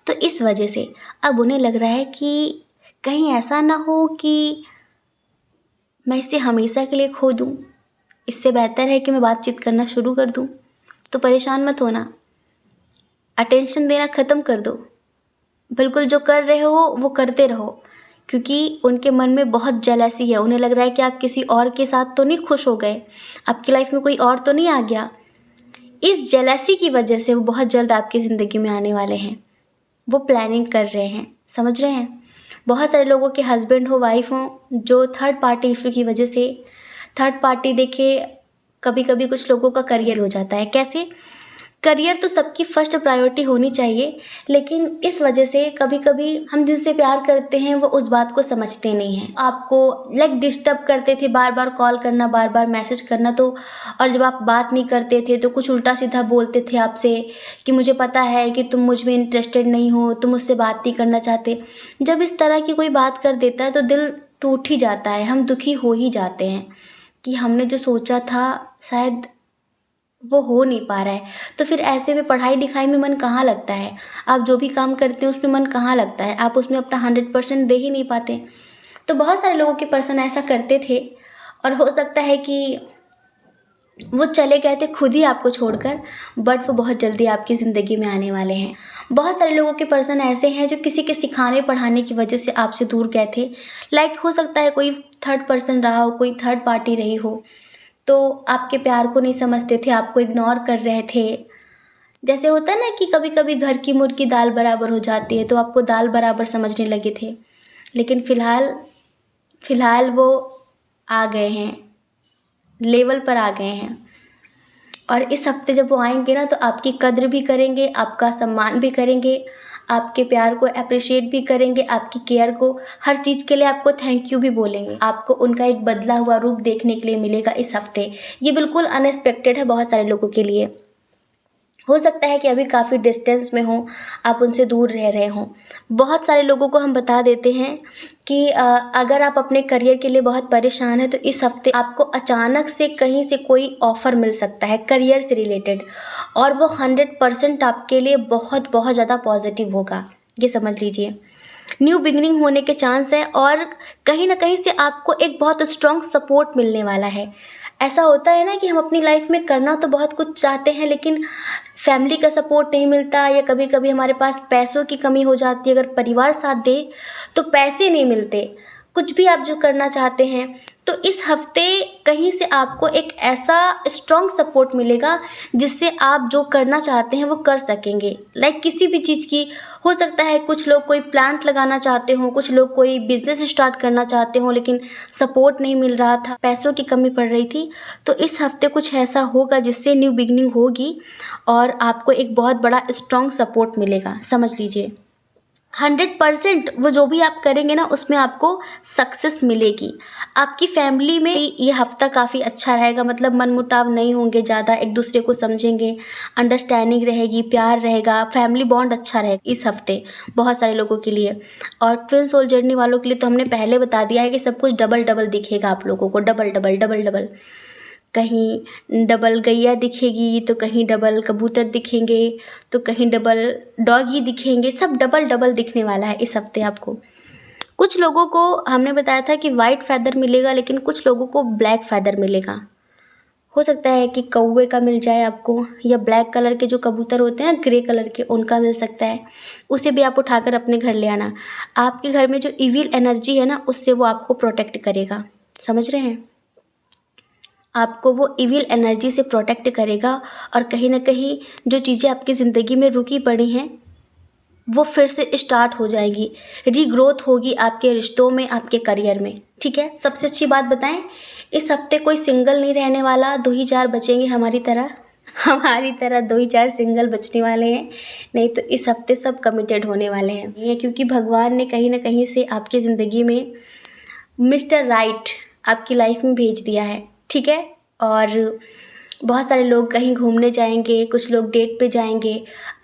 तो इस वजह से अब उन्हें लग रहा है कि कहीं ऐसा ना हो कि मैं इसे हमेशा के लिए खो दूँ। इससे बेहतर है कि मैं बातचीत करना शुरू कर दूँ। तो परेशान मत होना, अटेंशन देना ख़त्म कर दो। बिल्कुल जो कर रहे हो वो करते रहो, क्योंकि उनके मन में बहुत जेलसी है। उन्हें लग रहा है कि आप किसी और के साथ तो नहीं खुश हो गए, आपकी लाइफ में कोई और तो नहीं आ गया। इस जेलसी की वजह से वो बहुत जल्द आपकी ज़िंदगी में आने वाले हैं। वो प्लानिंग कर रहे हैं, समझ रहे हैं? बहुत सारे लोगों के हस्बैंड हो, वाइफ हो, जो थर्ड पार्टी इशू की वजह से, थर्ड पार्टी देखिए, कभी कभी कुछ लोगों का करियर हो जाता है। कैसे? करियर तो सबकी फर्स्ट प्रायोरिटी होनी चाहिए, लेकिन इस वजह से कभी कभी हम जिनसे प्यार करते हैं वो उस बात को समझते नहीं हैं। आपको डिस्टर्ब करते थे, बार बार कॉल करना, बार बार मैसेज करना, तो और जब आप बात नहीं करते थे तो कुछ उल्टा सीधा बोलते थे आपसे कि मुझे पता है कि तुम मुझ में इंटरेस्टेड नहीं हो, तुम मुझसे बात नहीं करना चाहते। जब इस तरह की कोई बात कर देता है तो दिल टूट ही जाता है, हम दुखी हो ही जाते हैं कि हमने जो सोचा था शायद वो हो नहीं पा रहा है। तो फिर ऐसे में पढ़ाई लिखाई में मन कहाँ लगता है? आप जो भी काम करते हैं उसमें मन कहाँ लगता है? आप उसमें अपना 100% दे ही नहीं पाते। तो बहुत सारे लोगों के पर्सन ऐसा करते थे, और हो सकता है कि वो चले गए थे खुद ही आपको छोड़कर, बट वो बहुत जल्दी आपकी ज़िंदगी में आने वाले हैं। बहुत सारे लोगों के पर्सन ऐसे हैं जो किसी के सिखाने पढ़ाने की वजह से आपसे दूर गए थे। हो सकता है कोई थर्ड पर्सन रहा हो, कोई थर्ड पार्टी रही हो, तो आपके प्यार को नहीं समझते थे, आपको इग्नोर कर रहे थे। जैसे होता है ना कि कभी कभी घर की मुर्गी दाल बराबर हो जाती है, तो आपको दाल बराबर समझने लगे थे, लेकिन फ़िलहाल वो आ गए हैं, लेवल पर आ गए हैं। और इस हफ्ते जब वो आएंगे ना, तो आपकी कद्र भी करेंगे, आपका सम्मान भी करेंगे, आपके प्यार को अप्रिशिएट भी करेंगे, आपकी केयर को, हर चीज़ के लिए आपको थैंक यू भी बोलेंगे। आपको उनका एक बदला हुआ रूप देखने के लिए मिलेगा इस हफ्ते। ये बिल्कुल अनएक्सपेक्टेड है बहुत सारे लोगों के लिए। हो सकता है कि अभी काफ़ी डिस्टेंस में हो, आप उनसे दूर रह रहे हों। बहुत सारे लोगों को हम बता देते हैं कि अगर आप अपने करियर के लिए बहुत परेशान हैं, तो इस हफ्ते आपको अचानक से कहीं से कोई ऑफ़र मिल सकता है करियर से रिलेटेड, और वो 100% आपके लिए बहुत बहुत ज़्यादा पॉजिटिव होगा, ये समझ लीजिए। न्यू बिगिनिंग होने के चांस है, और कहीं ना कहीं से आपको एक बहुत स्ट्रॉन्ग सपोर्ट मिलने वाला है। ऐसा होता है ना कि हम अपनी लाइफ में करना तो बहुत कुछ चाहते हैं, लेकिन फैमिली का सपोर्ट नहीं मिलता, या कभी कभी हमारे पास पैसों की कमी हो जाती है। अगर परिवार साथ दे तो पैसे नहीं मिलते, कुछ भी आप जो करना चाहते हैं। तो इस हफ्ते कहीं से आपको एक ऐसा स्ट्रॉन्ग सपोर्ट मिलेगा जिससे आप जो करना चाहते हैं वो कर सकेंगे। लाइक किसी भी चीज़ की हो सकता है, कुछ लोग कोई प्लांट लगाना चाहते हों, कुछ लोग कोई बिजनेस स्टार्ट करना चाहते हों, लेकिन सपोर्ट नहीं मिल रहा था, पैसों की कमी पड़ रही थी। तो इस हफ्ते कुछ ऐसा होगा जिससे न्यू बिगनिंग होगी और आपको एक बहुत बड़ा स्ट्रॉन्ग सपोर्ट मिलेगा। समझ लीजिए 100% वो जो भी आप करेंगे ना उसमें आपको सक्सेस मिलेगी। आपकी फैमिली में ये हफ्ता काफ़ी अच्छा रहेगा, मतलब मनमुटाव नहीं होंगे ज़्यादा, एक दूसरे को समझेंगे, अंडरस्टैंडिंग रहेगी, प्यार रहेगा, फैमिली बॉन्ड अच्छा रहेगा इस हफ्ते बहुत सारे लोगों के लिए। और ट्विन सोल जर्नी वालों के लिए तो हमने पहले बता दिया है कि सब कुछ डबल डबल दिखेगा आप लोगों को, डबल डबल डबल डबल। कहीं डबल गैया दिखेगी तो कहीं डबल कबूतर दिखेंगे, तो कहीं डबल डॉगी दिखेंगे, सब डबल डबल दिखने वाला है इस हफ्ते आपको। कुछ लोगों को हमने बताया था कि वाइट फैदर मिलेगा, लेकिन कुछ लोगों को ब्लैक फैदर मिलेगा। हो सकता है कि कौवे का मिल जाए आपको, या ब्लैक कलर के जो कबूतर होते हैं ना, ग्रे कलर के, उनका मिल सकता है। उसे भी आप उठाकर अपने घर ले आना। आपके घर में जो इविल एनर्जी है ना, उससे वो आपको प्रोटेक्ट करेगा। समझ रहे हैं? आपको वो इविल एनर्जी से प्रोटेक्ट करेगा, और कहीं ना कहीं जो चीज़ें आपकी ज़िंदगी में रुकी पड़ी हैं वो फिर से स्टार्ट हो जाएंगी, रीग्रोथ होगी आपके रिश्तों में, आपके करियर में। ठीक है, सबसे अच्छी बात बताएं, इस हफ्ते कोई सिंगल नहीं रहने वाला, 2 ही 4 बचेंगे हमारी तरह। हमारी तरह 2 ही 4 सिंगल बचने वाले हैं, नहीं तो इस हफ्ते सब कमिटेड होने वाले हैं। ये क्योंकि भगवान ने कहीं ना कहीं से आपकी ज़िंदगी में मिस्टर राइट आपकी लाइफ में भेज दिया है। ठीक है, और बहुत सारे लोग कहीं घूमने जाएंगे, कुछ लोग डेट पे जाएंगे।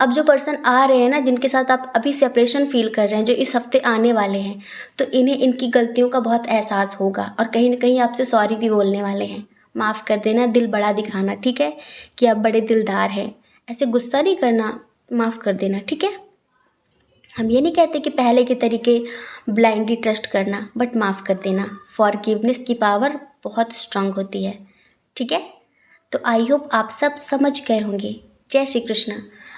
अब जो पर्सन आ रहे हैं ना, जिनके साथ आप अभी सेपरेशन फील कर रहे हैं, जो इस हफ्ते आने वाले हैं, तो इन्हें इनकी गलतियों का बहुत एहसास होगा, और कहीं ना कहीं आपसे सॉरी भी बोलने वाले हैं। माफ़ कर देना, दिल बड़ा दिखाना, ठीक है, कि आप बड़े दिलदार हैं। ऐसे गुस्सा नहीं करना, माफ़ कर देना, ठीक है। हम ये नहीं कहते कि पहले के तरीके ब्लाइंडली ट्रस्ट करना, बट माफ़ कर देना। फॉरगिवनेस की पावर बहुत स्ट्रांग होती है। ठीक है, तो आई होप आप सब समझ गए होंगे। जय श्री कृष्ण।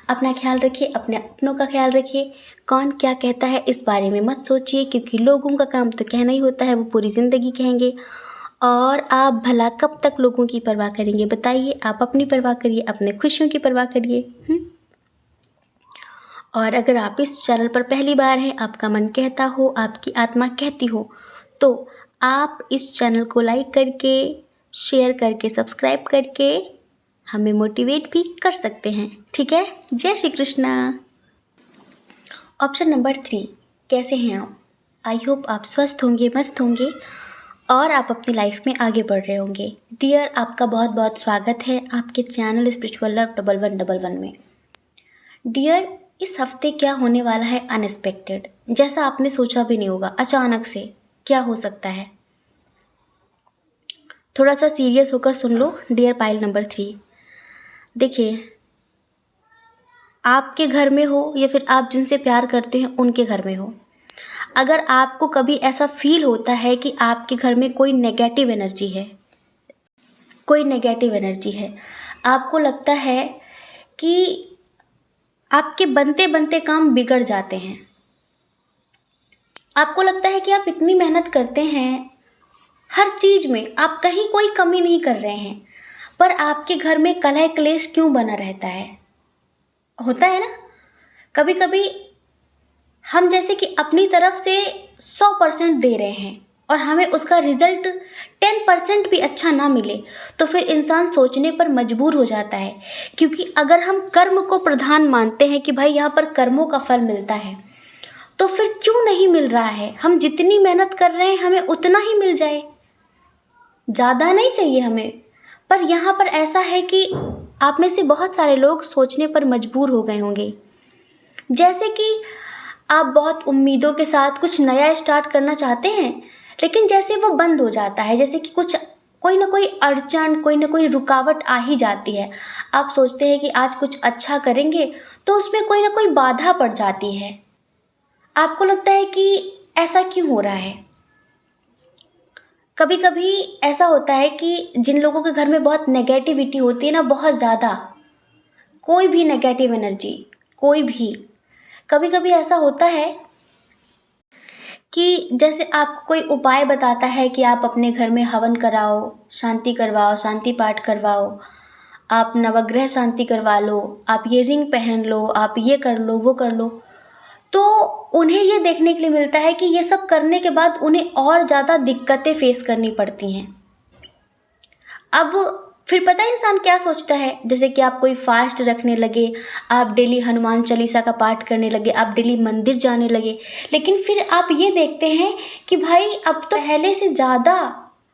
अपना ख्याल रखिए, अपने अपनों का ख्याल रखिए। कौन क्या कहता है इस बारे में मत सोचिए, क्योंकि लोगों का काम तो कहना ही होता है, वो पूरी ज़िंदगी कहेंगे। और आप भला कब तक लोगों की परवाह करेंगे बताइए। आप अपनी परवाह करिए, अपने खुशियों की परवाह करिए। और अगर आप इस चैनल पर पहली बार हैं, आपका मन कहता हो, आपकी आत्मा कहती हो, तो आप इस चैनल को लाइक करके, शेयर करके, सब्सक्राइब करके हमें मोटिवेट भी कर सकते हैं। ठीक है, जय श्री कृष्णा। ऑप्शन नंबर 3, कैसे हैं आप? आई होप आप स्वस्थ होंगे, मस्त होंगे, और आप अपनी लाइफ में आगे बढ़ रहे होंगे। डियर, आपका बहुत बहुत स्वागत है आपके चैनल स्पिरिचुअल लव 1111 में। डियर, इस हफ्ते क्या होने वाला है अनएक्सपेक्टेड, जैसा आपने सोचा भी नहीं होगा, अचानक से क्या हो सकता है। थोड़ा सा सीरियस होकर सुन लो डियर पाइल नंबर 3। देखिए, आपके घर में हो या फिर आप जिनसे प्यार करते हैं उनके घर में हो, अगर आपको कभी ऐसा फील होता है कि आपके घर में कोई नेगेटिव एनर्जी है, कोई नेगेटिव एनर्जी है, आपको लगता है कि आपके बनते बनते काम बिगड़ जाते हैं, आपको लगता है कि आप इतनी मेहनत करते हैं, हर चीज़ में आप कहीं कोई कमी नहीं कर रहे हैं, पर आपके घर में कलह क्लेश क्यों बना रहता है। होता है ना, कभी कभी हम जैसे कि अपनी तरफ से 100% दे रहे हैं और हमें उसका रिजल्ट 10% भी अच्छा ना मिले, तो फिर इंसान सोचने पर मजबूर हो जाता है। क्योंकि अगर हम कर्म को प्रधान मानते हैं कि भाई यहाँ पर कर्मों का फल मिलता है, तो फिर क्यों नहीं मिल रहा है। हम जितनी मेहनत कर रहे हैं हमें उतना ही मिल जाए, ज़्यादा नहीं चाहिए हमें। पर यहाँ पर ऐसा है कि आप में से बहुत सारे लोग सोचने पर मजबूर हो गए होंगे, जैसे कि आप बहुत उम्मीदों के साथ कुछ नया स्टार्ट करना चाहते हैं, लेकिन जैसे वो बंद हो जाता है, जैसे कि कुछ कोई ना कोई अड़चन, कोई ना कोई रुकावट आ ही जाती है। आप सोचते हैं कि आज कुछ अच्छा करेंगे, तो उसमें कोई ना कोई बाधा पड़ जाती है। आपको लगता है कि ऐसा क्यों हो रहा है। कभी कभी ऐसा होता है कि जिन लोगों के घर में बहुत नेगेटिविटी होती है ना, बहुत ज़्यादा, कोई भी नेगेटिव एनर्जी, कोई भी, कभी कभी ऐसा होता है कि जैसे आप कोई उपाय बताता है कि आप अपने घर में हवन कराओ, शांति करवाओ, शांति पाठ करवाओ, आप नवग्रह शांति करवा लो, आप ये रिंग पहन लो, आप ये कर लो, वो कर लो, तो उन्हें ये देखने के लिए मिलता है कि ये सब करने के बाद उन्हें और ज़्यादा दिक्कतें फेस करनी पड़ती हैं। अब फिर पता है इंसान क्या सोचता है, जैसे कि आप कोई फास्ट रखने लगे, आप डेली हनुमान चालीसा का पाठ करने लगे, आप डेली मंदिर जाने लगे, लेकिन फिर आप ये देखते हैं कि भाई अब तो पहले से ज़्यादा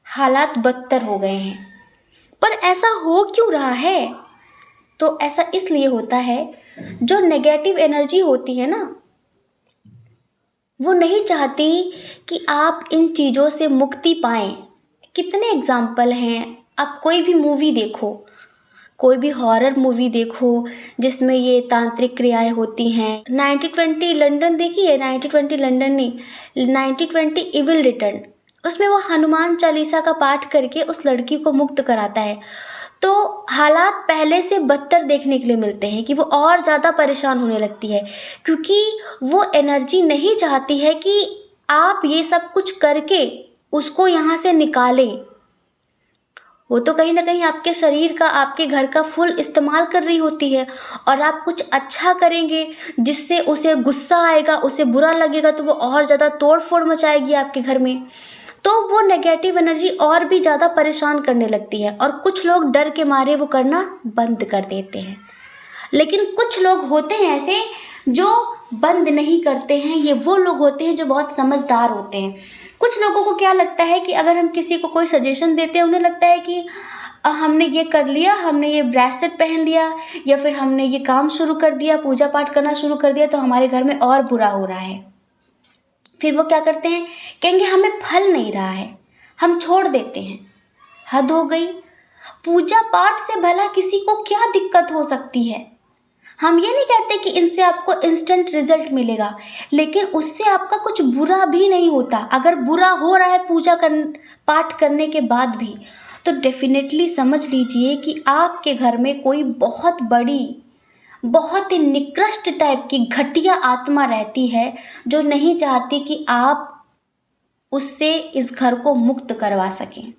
हालात बदतर हो गए हैं। पर ऐसा हो क्यों रहा है? तो ऐसा इसलिए होता है, जो नेगेटिव एनर्जी होती है ना, वो नहीं चाहती कि आप इन चीज़ों से मुक्ति पाएं। कितने एग्जाम्पल हैं, आप कोई भी मूवी देखो, कोई भी हॉरर मूवी देखो जिसमें ये तांत्रिक क्रियाएं होती हैं। 90-20 लंदन देखिए, 90-20 लंदन नहीं, 90-20 इविल रिटर्न, उसमें वो हनुमान चालीसा का पाठ करके उस लड़की को मुक्त कराता है। तो हालात पहले से बदतर देखने के लिए मिलते हैं कि वो और ज़्यादा परेशान होने लगती है, क्योंकि वो एनर्जी नहीं चाहती है कि आप ये सब कुछ करके उसको यहाँ से निकालें। वो तो कहीं ना कहीं आपके शरीर का, आपके घर का फुल इस्तेमाल कर रही होती है, और आप कुछ अच्छा करेंगे जिससे उसे गुस्सा आएगा, उसे बुरा लगेगा, तो वो और ज़्यादा तोड़ फोड़ मचाएगी आपके घर में। तो वो नेगेटिव एनर्जी और भी ज़्यादा परेशान करने लगती है, और कुछ लोग डर के मारे वो करना बंद कर देते हैं। लेकिन कुछ लोग होते हैं ऐसे जो बंद नहीं करते हैं, ये वो लोग होते हैं जो बहुत समझदार होते हैं। कुछ लोगों को क्या लगता है कि अगर हम किसी को कोई सजेशन देते हैं, उन्हें लगता है कि हमने ये कर लिया, हमने ये ब्रेसलेट पहन लिया, या फिर हमने ये काम शुरू कर दिया, पूजा पाठ करना शुरू कर दिया, तो हमारे घर में और बुरा हो रहा है। फिर वो क्या करते हैं, कहेंगे हमें फल नहीं रहा है, हम छोड़ देते हैं। हद हो गई। पूजा पाठ से भला किसी को क्या दिक्कत हो सकती है? हम ये नहीं कहते कि इनसे आपको इंस्टेंट रिजल्ट मिलेगा, लेकिन उससे आपका कुछ बुरा भी नहीं होता। अगर बुरा हो रहा है पाठ करने के बाद भी, तो डेफिनेटली समझ लीजिए कि आपके घर में कोई बहुत बड़ी, बहुत ही निकृष्ट टाइप की घटिया आत्मा रहती है, जो नहीं चाहती कि आप उससे इस घर को मुक्त करवा सकें,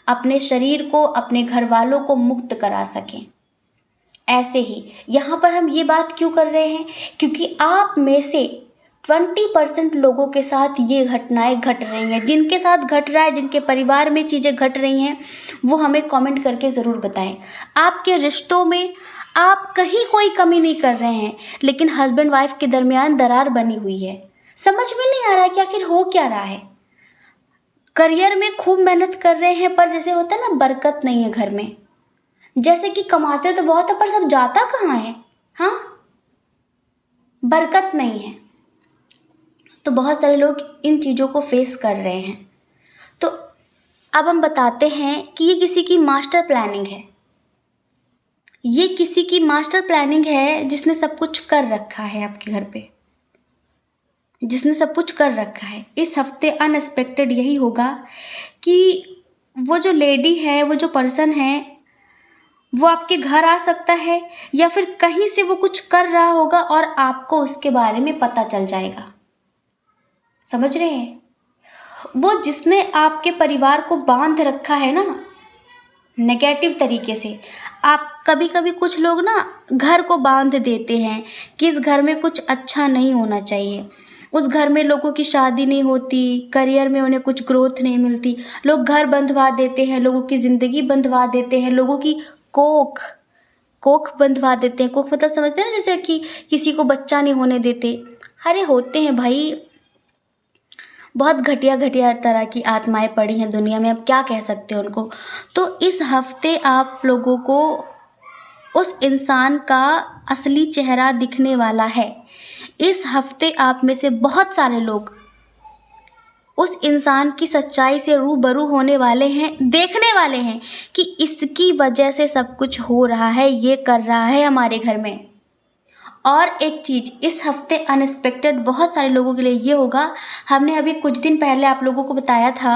अपने शरीर को, अपने घर वालों को मुक्त करा सकें। ऐसे ही यहाँ पर हम ये बात क्यों कर रहे हैं, क्योंकि आप में से 20% लोगों के साथ ये घटनाएं घट रही हैं। जिनके साथ घट रहा है, जिनके परिवार में चीज़ें घट रही हैं, वो हमें कमेंट करके ज़रूर बताएं। आपके रिश्तों में आप कहीं कोई कमी नहीं कर रहे हैं, लेकिन हस्बैंड वाइफ के दरमियान दरार बनी हुई है। समझ में नहीं आ रहा कि आखिर हो क्या रहा है। करियर में खूब मेहनत कर रहे हैं, पर जैसे होता है ना, बरकत नहीं है घर में। जैसे कि कमाते तो बहुत है, पर सब जाता कहाँ है? हाँ, बरकत नहीं है। तो बहुत सारे लोग इन चीज़ों को फेस कर रहे हैं। तो अब हम बताते हैं कि ये किसी की मास्टर प्लानिंग है। ये किसी की मास्टर प्लानिंग है जिसने सब कुछ कर रखा है आपके घर पे, जिसने सब कुछ कर रखा है। इस हफ्ते अनएक्सपेक्टेड यही होगा कि वो जो लेडी है, वो जो पर्सन है, वो आपके घर आ सकता है, या फिर कहीं से वो कुछ कर रहा होगा और आपको उसके बारे में पता चल जाएगा। समझ रहे हैं? वो जिसने आपके परिवार को बांध रखा है ना नेगेटिव तरीके से। आप कभी कभी कुछ लोग ना घर को बांध देते हैं कि इस घर में कुछ अच्छा नहीं होना चाहिए, उस घर में लोगों की शादी नहीं होती, करियर में उन्हें कुछ ग्रोथ नहीं मिलती। लोग घर बंधवा देते हैं, लोगों की ज़िंदगी बंधवा देते हैं, लोगों की कोख बंधवा देते हैं। कोख मतलब समझते हैं ना, जैसे कि किसी को बच्चा नहीं होने देते। अरे होते हैं भाई, बहुत घटिया घटिया तरह की आत्माएं पड़ी हैं दुनिया में, अब क्या कह सकते हैं उनको। तो इस हफ्ते आप लोगों को उस इंसान का असली चेहरा दिखने वाला है। इस हफ्ते आप में से बहुत सारे लोग उस इंसान की सच्चाई से रूबरू होने वाले हैं, देखने वाले हैं कि इसकी वजह से सब कुछ हो रहा है, ये कर रहा है हमारे घर में। और एक चीज़ इस हफ्ते अनएक्सपेक्टेड बहुत सारे लोगों के लिए ये होगा। हमने अभी कुछ दिन पहले आप लोगों को बताया था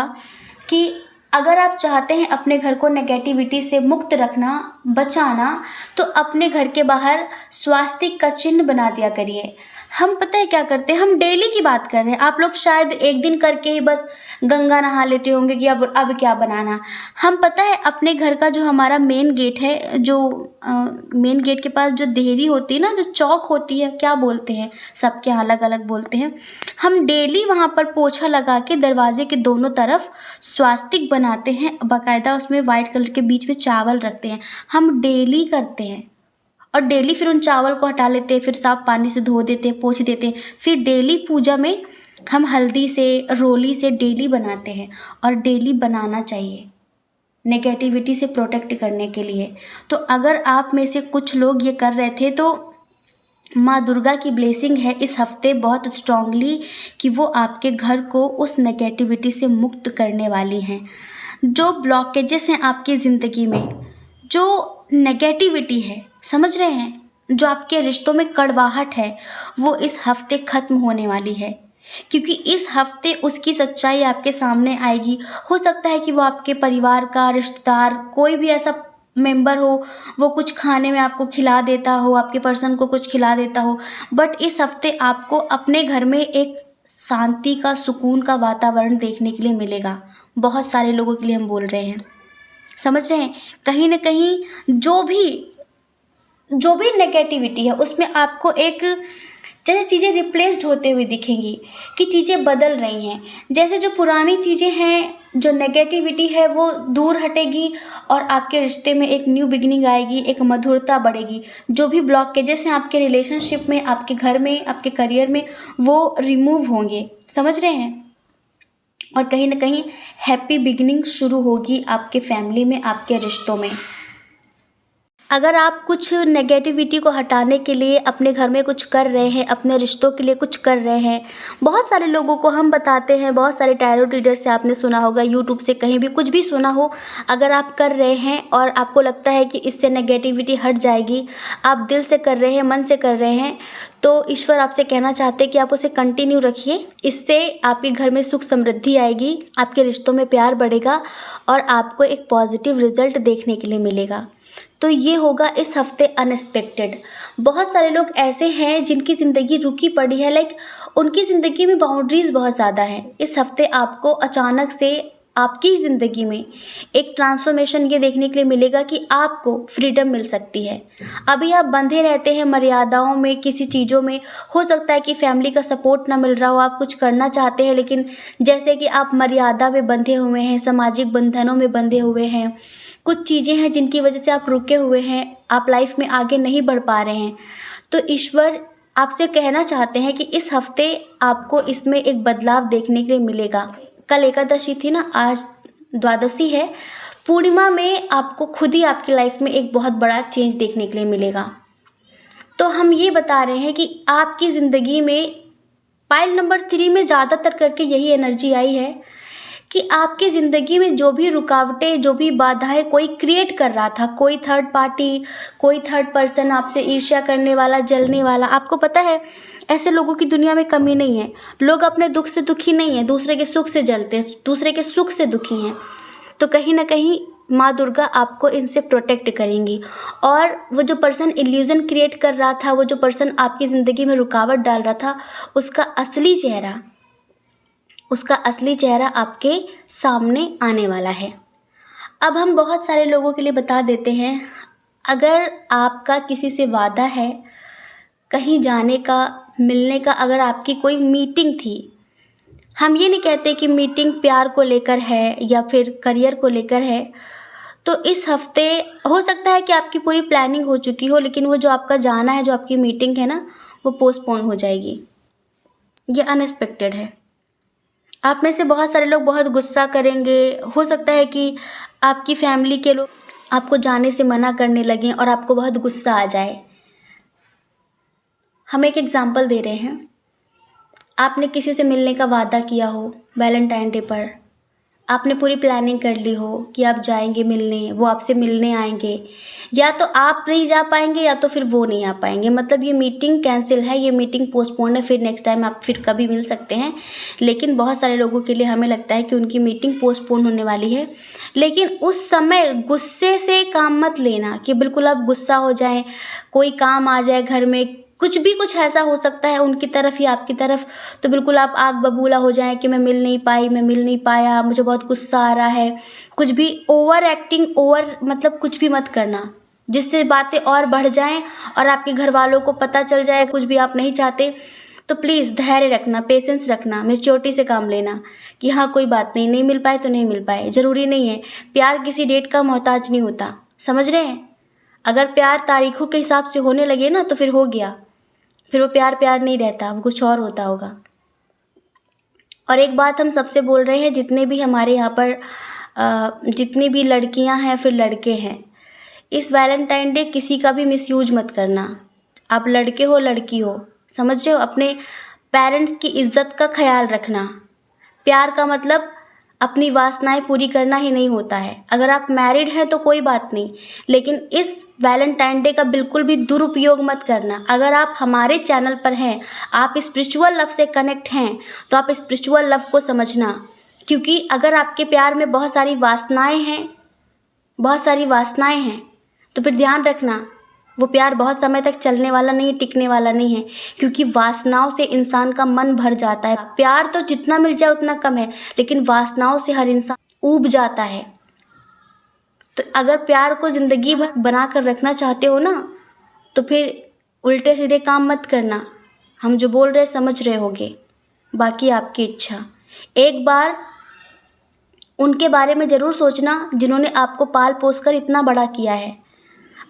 कि अगर आप चाहते हैं अपने घर को नेगेटिविटी से मुक्त रखना, बचाना, तो अपने घर के बाहर स्वास्तिक का चिन्ह बना दिया करिए। हम पता है क्या करते हैं, हम डेली की बात कर रहे हैं, आप लोग शायद एक दिन करके ही बस गंगा नहा लेते होंगे कि अब क्या बनाना। हम पता है अपने घर का जो हमारा मेन गेट है, जो मेन गेट के पास जो देहरी होती है ना, जो चौक होती है, क्या बोलते हैं, सबके यहाँ अलग अलग बोलते हैं। हम डेली वहाँ पर पोछा लगा के दरवाजे के दोनों तरफ स्वास्तिक बनाते हैं, बाकायदा उसमें वाइट कलर के बीच में चावल रखते हैं। हम डेली करते हैं और डेली फिर उन चावल को हटा लेते हैं, फिर साफ पानी से धो देते हैं, पोंछ देते हैं। फिर डेली पूजा में हम हल्दी से, रोली से डेली बनाते हैं, और डेली बनाना चाहिए नेगेटिविटी से प्रोटेक्ट करने के लिए। तो अगर आप में से कुछ लोग ये कर रहे थे, तो माँ दुर्गा की ब्लेसिंग है इस हफ्ते बहुत स्ट्रांगली कि वो आपके घर को उस नेगेटिविटी से मुक्त करने वाली हैं। जो ब्लॉकेजेस हैं आपकी ज़िंदगी में, जो नेगेटिविटी है, समझ रहे हैं, जो आपके रिश्तों में कड़वाहट है, वो इस हफ्ते ख़त्म होने वाली है, क्योंकि इस हफ्ते उसकी सच्चाई आपके सामने आएगी। हो सकता है कि वो आपके परिवार का रिश्तेदार, कोई भी ऐसा मेंबर हो, वो कुछ खाने में आपको खिला देता हो, आपके पर्सन को कुछ खिला देता हो, बट इस हफ्ते आपको अपने घर में एक शांति का, सुकून का वातावरण देखने के लिए मिलेगा। बहुत सारे लोगों के लिए हम बोल रहे हैं, समझ रहे हैं। कहीं ना कहीं जो भी नेगेटिविटी है उसमें आपको एक जैसे चीज़ें रिप्लेस्ड होते हुए दिखेंगी, कि चीज़ें बदल रही हैं। जैसे जो पुरानी चीज़ें हैं, जो नेगेटिविटी है वो दूर हटेगी और आपके रिश्ते में एक न्यू बिगिनिंग आएगी, एक मधुरता बढ़ेगी। जो भी ब्लॉकेजेस हैं आपके रिलेशनशिप में, आपके घर में, आपके करियर में, वो रिमूव होंगे, समझ रहे हैं। और कहीं ना कहीं हैप्पी बिगिनिंग शुरू होगी आपके फैमिली में, आपके रिश्तों में। अगर आप कुछ नेगेटिविटी को हटाने के लिए अपने घर में कुछ कर रहे हैं, अपने रिश्तों के लिए कुछ कर रहे हैं, बहुत सारे लोगों को हम बताते हैं, बहुत सारे टैरो रीडर से आपने सुना होगा, यूट्यूब से कहीं भी कुछ भी सुना हो, अगर आप कर रहे हैं और आपको लगता है कि इससे नेगेटिविटी हट जाएगी, आप दिल से कर रहे हैं, मन से कर रहे हैं, तो ईश्वर आपसे कहना चाहते हैं कि आप उसे कंटिन्यू रखिए। इससे आपके घर में सुख समृद्धि आएगी, आपके रिश्तों में प्यार बढ़ेगा और आपको एक पॉजिटिव रिजल्ट देखने के लिए मिलेगा। तो ये होगा इस हफ्ते अनएक्सपेक्टेड। बहुत सारे लोग ऐसे हैं जिनकी ज़िंदगी रुकी पड़ी है, लाइक उनकी ज़िंदगी में बाउंड्रीज़ बहुत ज़्यादा हैं। इस हफ्ते आपको अचानक से आपकी ज़िंदगी में एक ट्रांसफॉर्मेशन ये देखने के लिए मिलेगा कि आपको फ्रीडम मिल सकती है। अभी आप बंधे रहते हैं मर्यादाओं में, किसी चीज़ों में, हो सकता है कि फैमिली का सपोर्ट ना मिल रहा हो, आप कुछ करना चाहते हैं लेकिन जैसे कि आप मर्यादा में बंधे हुए हैं, सामाजिक बंधनों में बंधे हुए हैं, कुछ चीज़ें हैं जिनकी वजह से आप रुके हुए हैं, आप लाइफ में आगे नहीं बढ़ पा रहे हैं। तो ईश्वर आपसे कहना चाहते हैं कि इस हफ्ते आपको इसमें एक बदलाव देखने के लिए मिलेगा। कल एकादशी थी ना, आज द्वादशी है। पूर्णिमा में आपको खुद ही आपकी लाइफ में एक बहुत बड़ा चेंज देखने के लिए मिलेगा। तो हम ये बता रहे हैं कि आपकी ज़िंदगी में पाइल नंबर 3 में ज़्यादातर करके यही एनर्जी आई है कि आपकी ज़िंदगी में जो भी रुकावटें, जो भी बाधाएं कोई क्रिएट कर रहा था, कोई थर्ड पार्टी, कोई थर्ड पर्सन आपसे ईर्ष्या करने वाला, जलने वाला, आपको पता है ऐसे लोगों की दुनिया में कमी नहीं है। लोग अपने दुख से दुखी नहीं है, दूसरे के सुख से जलते हैं, दूसरे के सुख से दुखी हैं। तो कहीं ना कहीं माँ दुर्गा आपको इनसे प्रोटेक्ट करेंगी। और वो जो पर्सन इल्यूज़न क्रिएट कर रहा था, वो जो पर्सन आपकी ज़िंदगी में रुकावट डाल रहा था, उसका असली चेहरा आपके सामने आने वाला है। अब हम बहुत सारे लोगों के लिए बता देते हैं, अगर आपका किसी से वादा है कहीं जाने का, मिलने का, अगर आपकी कोई मीटिंग थी, हम ये नहीं कहते कि मीटिंग प्यार को लेकर है या फिर करियर को लेकर है, तो इस हफ्ते हो सकता है कि आपकी पूरी प्लानिंग हो चुकी हो, लेकिन वो जो आपका जाना है, जो आपकी मीटिंग है ना, वो पोस्टपोन हो जाएगी। ये अनएक्सपेक्टेड है। आप में से बहुत सारे लोग बहुत गुस्सा करेंगे। हो सकता है कि आपकी फैमिली के लोग आपको जाने से मना करने लगें और आपको बहुत गुस्सा आ जाए। हम एक एग्जांपल दे रहे हैं। आपने किसी से मिलने का वादा किया हो वैलेंटाइन डे पर, आपने पूरी प्लानिंग कर ली हो कि आप जाएंगे मिलने, वो आपसे मिलने आएंगे, या तो आप नहीं जा पाएंगे या तो फिर वो नहीं आ पाएंगे, मतलब ये मीटिंग कैंसिल है, ये मीटिंग पोस्टपोन है, फिर नेक्स्ट टाइम आप फिर कभी मिल सकते हैं। लेकिन बहुत सारे लोगों के लिए हमें लगता है कि उनकी मीटिंग पोस्टपोन होने वाली है। लेकिन उस समय गुस्से से काम मत लेना कि बिल्कुल आप गुस्सा हो जाएं, कोई काम आ जाए घर में, कुछ भी कुछ ऐसा हो सकता है उनकी तरफ या आपकी तरफ, तो बिल्कुल आप आग बबूला हो जाएं कि मैं मिल नहीं पाई, मैं मिल नहीं पाया, मुझे बहुत गुस्सा आ रहा है। कुछ भी ओवर एक्टिंग, ओवर मतलब कुछ भी मत करना जिससे बातें और बढ़ जाएं और आपके घर वालों को पता चल जाए कुछ भी आप नहीं चाहते। तो प्लीज़ धैर्य रखना, पेशेंस रखना, मैच्योरिटी से काम लेना कि हाँ कोई बात नहीं, नहीं मिल पाए तो नहीं मिल पाए, ज़रूरी नहीं है। प्यार किसी डेट का मोहताज नहीं होता, समझ रहे हैं। अगर प्यार तारीखों के हिसाब से होने लगे ना तो फिर हो गया, फिर वो प्यार प्यार नहीं रहता, वो कुछ और होता होगा। और एक बात हम सबसे बोल रहे हैं, जितने भी हमारे यहाँ पर जितनी भी लड़कियाँ हैं फिर लड़के हैं, इस वैलेंटाइन डे किसी का भी मिसयूज मत करना। आप लड़के हो लड़की हो, समझ रहे हो, अपने पेरेंट्स की इज्जत का ख्याल रखना। प्यार का मतलब अपनी वासनाएं पूरी करना ही नहीं होता है। अगर आप मैरिड हैं तो कोई बात नहीं, लेकिन इस वैलेंटाइन डे का बिल्कुल भी दुरुपयोग मत करना। अगर आप हमारे चैनल पर हैं, आप स्पिरिचुअल लव से कनेक्ट हैं, तो आप स्पिरिचुअल लव को समझना। क्योंकि अगर आपके प्यार में बहुत सारी वासनाएं हैं, बहुत सारी वासनाएं हैं, तो फिर ध्यान रखना वो प्यार बहुत समय तक चलने वाला नहीं है, टिकने वाला नहीं है। क्योंकि वासनाओं से इंसान का मन भर जाता है। प्यार तो जितना मिल जाए उतना कम है, लेकिन वासनाओं से हर इंसान ऊब जाता है। तो अगर प्यार को ज़िंदगी भर बना कर रखना चाहते हो ना, तो फिर उल्टे सीधे काम मत करना। हम जो बोल रहे समझ रहे होगे, बाकी आपकी इच्छा। एक बार उनके बारे में ज़रूर सोचना जिन्होंने आपको पाल पोस कर इतना बड़ा किया है।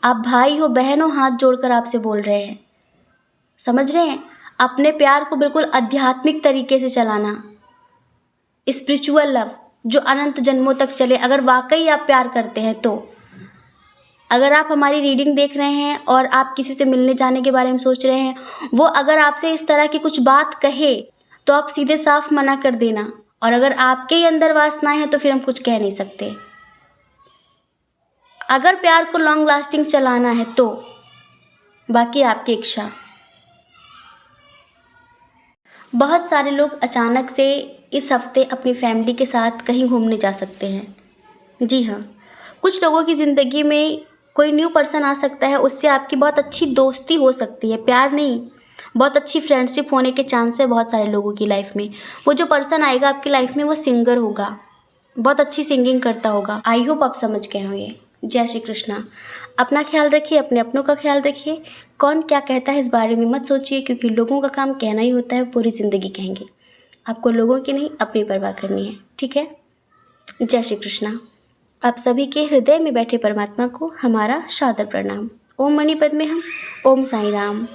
आप भाई हो, बहन हो, हाथ जोड़कर आपसे बोल रहे हैं, समझ रहे हैं। अपने प्यार को बिल्कुल आध्यात्मिक तरीके से चलाना, स्पिरिचुअल लव जो अनंत जन्मों तक चले। अगर वाकई आप प्यार करते हैं तो अगर आप हमारी रीडिंग देख रहे हैं और आप किसी से मिलने जाने के बारे में सोच रहे हैं, वो अगर आपसे इस तरह की कुछ बात कहे तो आप सीधे साफ मना कर देना। और अगर आपके ही अंदर वासनाएं हैं तो फिर हम कुछ कह नहीं सकते। अगर प्यार को लॉन्ग लास्टिंग चलाना है तो बाकी आपकी इच्छा। बहुत सारे लोग अचानक से इस हफ्ते अपनी फैमिली के साथ कहीं घूमने जा सकते हैं। जी हाँ, कुछ लोगों की ज़िंदगी में कोई न्यू पर्सन आ सकता है, उससे आपकी बहुत अच्छी दोस्ती हो सकती है। प्यार नहीं, बहुत अच्छी फ्रेंडशिप होने के चांस है बहुत सारे लोगों की लाइफ में। वो जो पर्सन आएगा आपकी लाइफ में वो सिंगर होगा, बहुत अच्छी सिंगिंग करता होगा। आई होप आप समझ गए होंगे। जय श्री कृष्णा। अपना ख्याल रखिए, अपने अपनों का ख्याल रखिए। कौन क्या कहता है इस बारे में मत सोचिए, क्योंकि लोगों का काम कहना ही होता है, पूरी ज़िंदगी कहेंगे। आपको लोगों की नहीं अपनी परवाह करनी है, ठीक है। जय श्री कृष्णा। आप सभी के हृदय में बैठे परमात्मा को हमारा सादर प्रणाम। ओम मणिपद में हम। ओम साई राम।